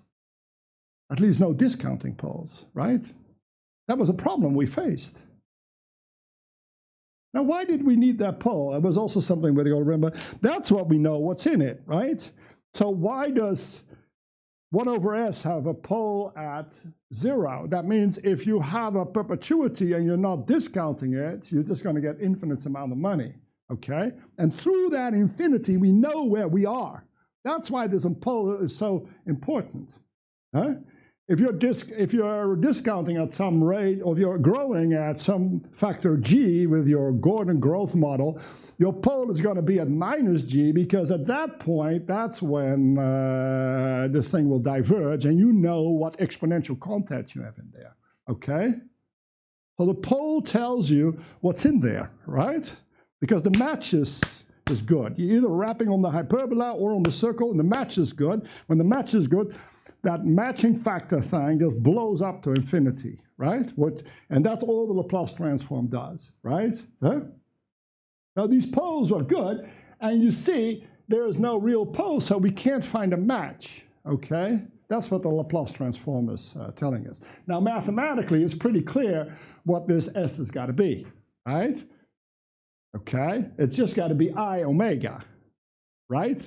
At least no discounting poles, right? That was a problem we faced. Now, why did we need that pole? It was also something where you remember, that's what we know what's in it, right? So why does 1 over s have a pole at 0? That means if you have a perpetuity and you're not discounting it, you're just going to get infinite amount of money, okay? And through that infinity, we know where we are. That's why this pole is so important, huh? If you're discounting at some rate, or if you're growing at some factor g with your Gordon growth model, your pole is going to be at minus g, because at that point, that's when this thing will diverge, and you know what exponential content you have in there, okay? So the pole tells you what's in there, right? Because the match is good. You're either wrapping on the hyperbola or on the circle, and the match is good. When the match is good, that matching factor thing just blows up to infinity, right? And that's all the Laplace transform does, right? Huh? Now these poles are good, and you see there is no real pole, so we can't find a match, okay? That's what the Laplace transform is telling us. Now mathematically, it's pretty clear what this S has got to be, right? Okay, it's just got to be I omega, right?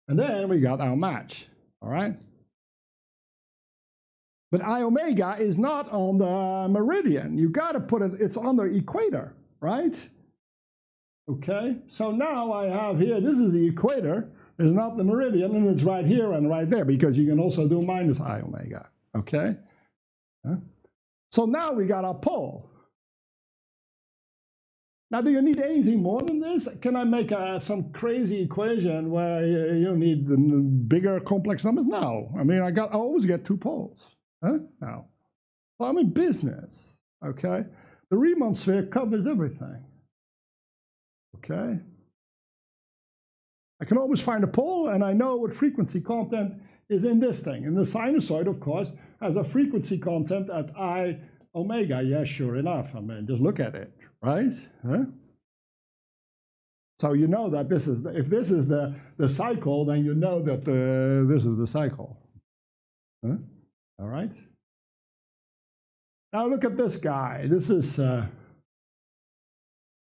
And then we got our match, all right? But I omega is not on the meridian. You got to put it, it's on the equator, right? Okay, so now I have here, this is the equator, it's not the meridian, and it's right here and right there, because you can also do minus I omega, okay? So now we got our pole. Now, do you need anything more than this? Can I make some crazy equation where you need the bigger complex numbers? No, I mean, I always get two poles, No. Well, I'm in business, okay? The Riemann sphere covers everything. Okay. I can always find a pole, and I know what frequency content is in this thing. And the sinusoid, of course, has a frequency content at I omega. Yeah, sure enough. I mean, just look at it, right? Huh? So you know that this is if this is the cycle, then you know that this is the cycle. Huh? All right. Now look at this guy. This is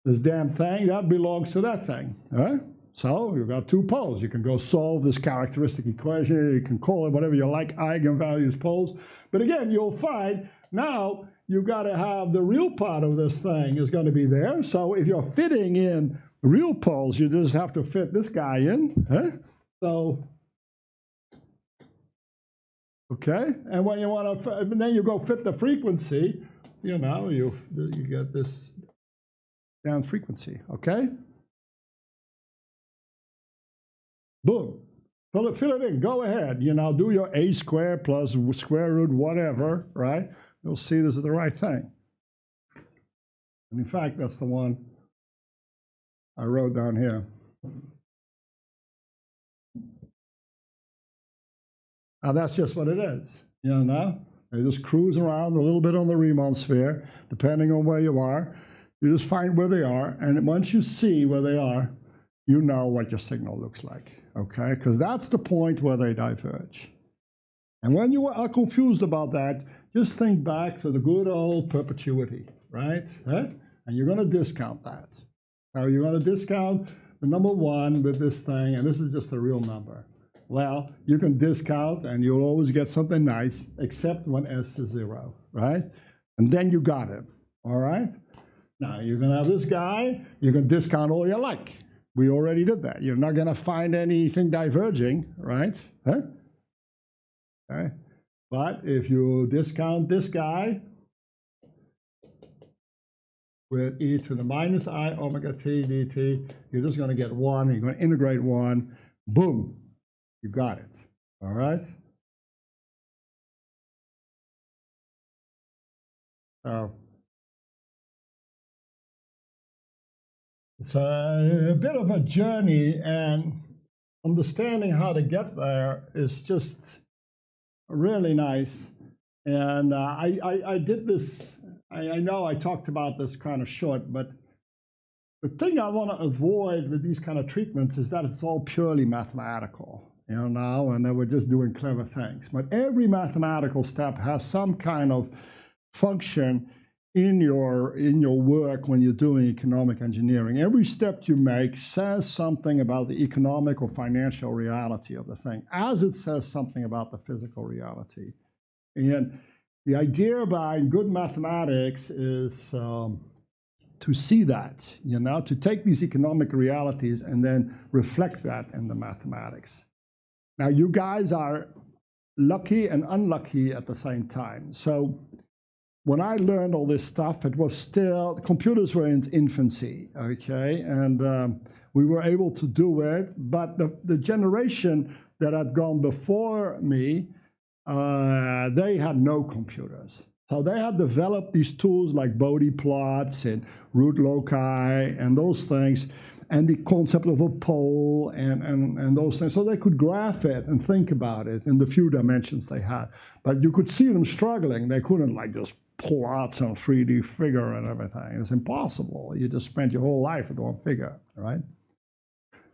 this damn thing that belongs to that thing. Huh? So you've got two poles. You can go solve this characteristic equation. You can call it whatever you like, eigenvalues, poles. But again, you'll find now you've got to have the real part of this thing is going to be there. So if you're fitting in real poles, you just have to fit this guy in. Huh? So, okay. And when you want to, then you go fit the frequency, you know, you get this down frequency, okay? Boom. Fill it in. Go ahead. You know, do your a squared plus square root whatever, right? You'll see this is the right thing. And in fact, that's the one I wrote down here. Now that's just what it is. You know, you just cruise around a little bit on the Riemann sphere, depending on where you are. You just find where they are, and once you see where they are, you know what your signal looks like, okay? Because that's the point where they diverge. And when you are confused about that, just think back to the good old perpetuity, right? And you're going to discount that. Now you're going to discount the number 1 with this thing, and this is just a real number. Well, you can discount, and you'll always get something nice, except when s is 0, right? And then you got it, all right? Now you're going to have this guy. You can discount all you like. We already did that. You're not going to find anything diverging, right? Huh? Okay. But if you discount this guy with e to the minus I omega t dt, you're just going to get 1. You're going to integrate 1. Boom. You got it. All right? So it's a bit of a journey, and understanding how to get there is just really nice. And I did this, I know I talked about this kind of short, but the thing I want to avoid with these kind of treatments is that it's all purely mathematical, you know, and that we're just doing clever things. But every mathematical step has some kind of function in your work when you're doing economic engineering. Every step you make says something about the economic or financial reality of the thing, as it says something about the physical reality. And the idea behind good mathematics is to see that, you know, to take these economic realities and then reflect that in the mathematics. Now, you guys are lucky and unlucky at the same time. So when I learned all this stuff, it was still, computers were in its infancy, okay? And we were able to do it, but the generation that had gone before me, they had no computers. So they had developed these tools like Bode plots and root loci and those things, and the concept of a pole and those things. So they could graph it and think about it in the few dimensions they had. But you could see them struggling. They couldn't like just pull out some 3D figure and everything. It's impossible. You just spent your whole life with one figure, right?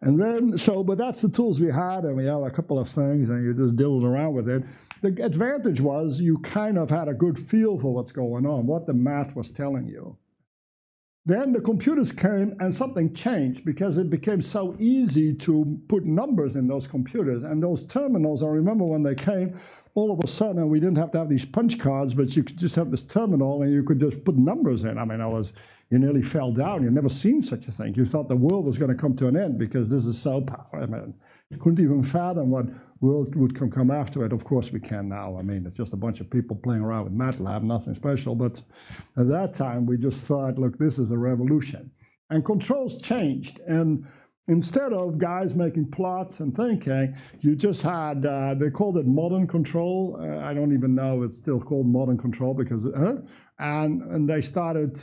And then, but that's the tools we had, and we had a couple of things, and you just diddled around with it. The advantage was you kind of had a good feel for what's going on, what the math was telling you. Then the computers came and something changed because it became so easy to put numbers in those computers. And those terminals, I remember when they came, all of a sudden we didn't have to have these punch cards, but you could just have this terminal and you could just put numbers in. I mean, you nearly fell down. You'd never seen such a thing. You thought the world was going to come to an end because this is so powerful. I mean, you couldn't even fathom what world would come after it. Of course we can now. I mean, it's just a bunch of people playing around with MATLAB, nothing special. But at that time, we just thought, look, this is a revolution. And controls changed. And instead of guys making plots and thinking, you just had, they called it modern control. I don't even know it's still called modern control because, and they started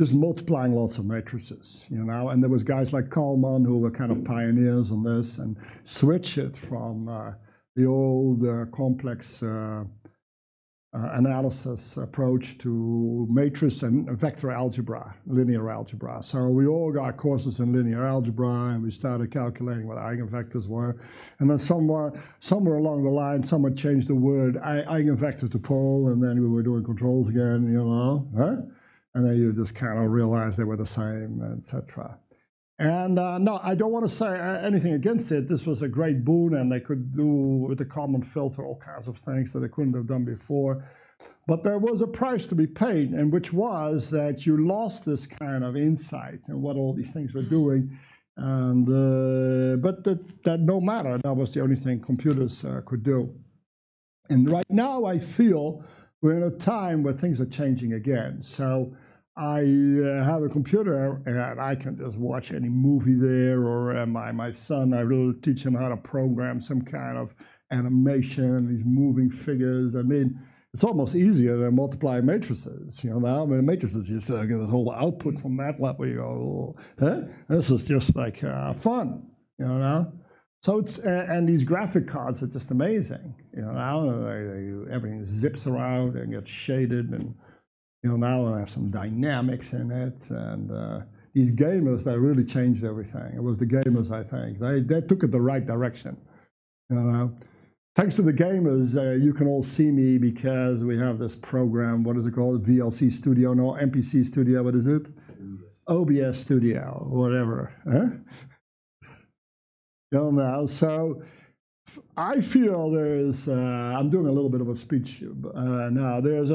just multiplying lots of matrices, you know, and there was guys like Kalman who were kind of pioneers on this and switch it from the old complex analysis approach to matrix and vector algebra, linear algebra. So we all got courses in linear algebra and we started calculating what eigenvectors were. And then somewhere along the line, someone changed the word eigenvector to pole, and then we were doing controls again, you know, and then you just kind of realize they were the same, etc. And no, I don't want to say anything against it. This was a great boon, and they could do with the common filter all kinds of things that they couldn't have done before. But there was a price to be paid, and which was that you lost this kind of insight in what all these things were doing. And but that no matter, that was the only thing computers could do. And right now, I feel we're in a time where things are changing again. So I have a computer and I can just watch any movie there, or my son, I will teach him how to program some kind of animation, these moving figures. I mean, it's almost easier than multiplying matrices, you know. I mean, matrices, you get this whole output from MATLAB where you go, huh? This is just like fun, you know. So it's, and these graphic cards are just amazing, you know. Everything zips around and gets shaded, and you know, now I have some dynamics in it, and these gamers, they really changed everything. It was the gamers, I think. They took it the right direction, you know. Thanks to the gamers, you can all see me because we have this program, what is it called? VLC Studio, no, MPC Studio, what is it? OBS Studio, whatever. Huh? You know, so I feel there's, I'm doing a little bit of a speech now. There's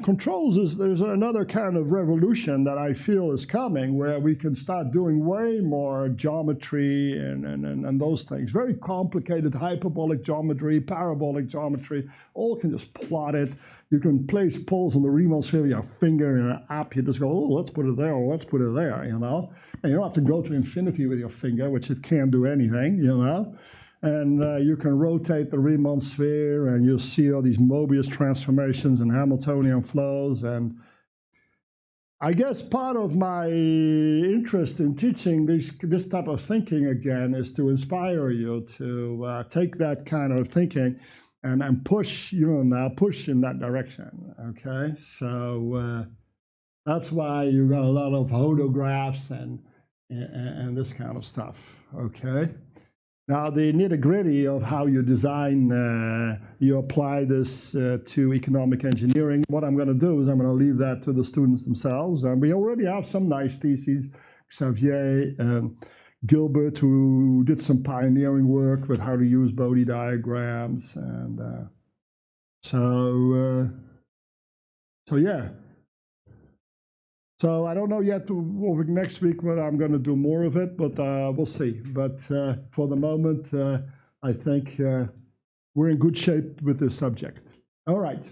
controls there's another kind of revolution that I feel is coming, where we can start doing way more geometry and those things. Very complicated hyperbolic geometry, parabolic geometry, all can just plot it. You can place poles on the Riemann sphere with your finger in an app. You just go, oh, let's put it there, or let's put it there, you know. And you don't have to go to infinity with your finger, which it can't do anything, you know. And you can rotate the Riemann sphere, and you'll see all these Mobius transformations and Hamiltonian flows. And I guess part of my interest in teaching this type of thinking again is to inspire you to take that kind of thinking and push, you know, now push in that direction. Okay, so that's why you got a lot of hodographs and this kind of stuff. Okay. Now, the nitty-gritty of how you design, you apply this to economic engineering. What I'm going to do is I'm going to leave that to the students themselves. And we already have some nice theses. Xavier and Gilbert, who did some pioneering work with how to use Bode diagrams. And so yeah. So I don't know yet over next week whether I'm going to do more of it, but we'll see. But for the moment, I think we're in good shape with this subject. All right.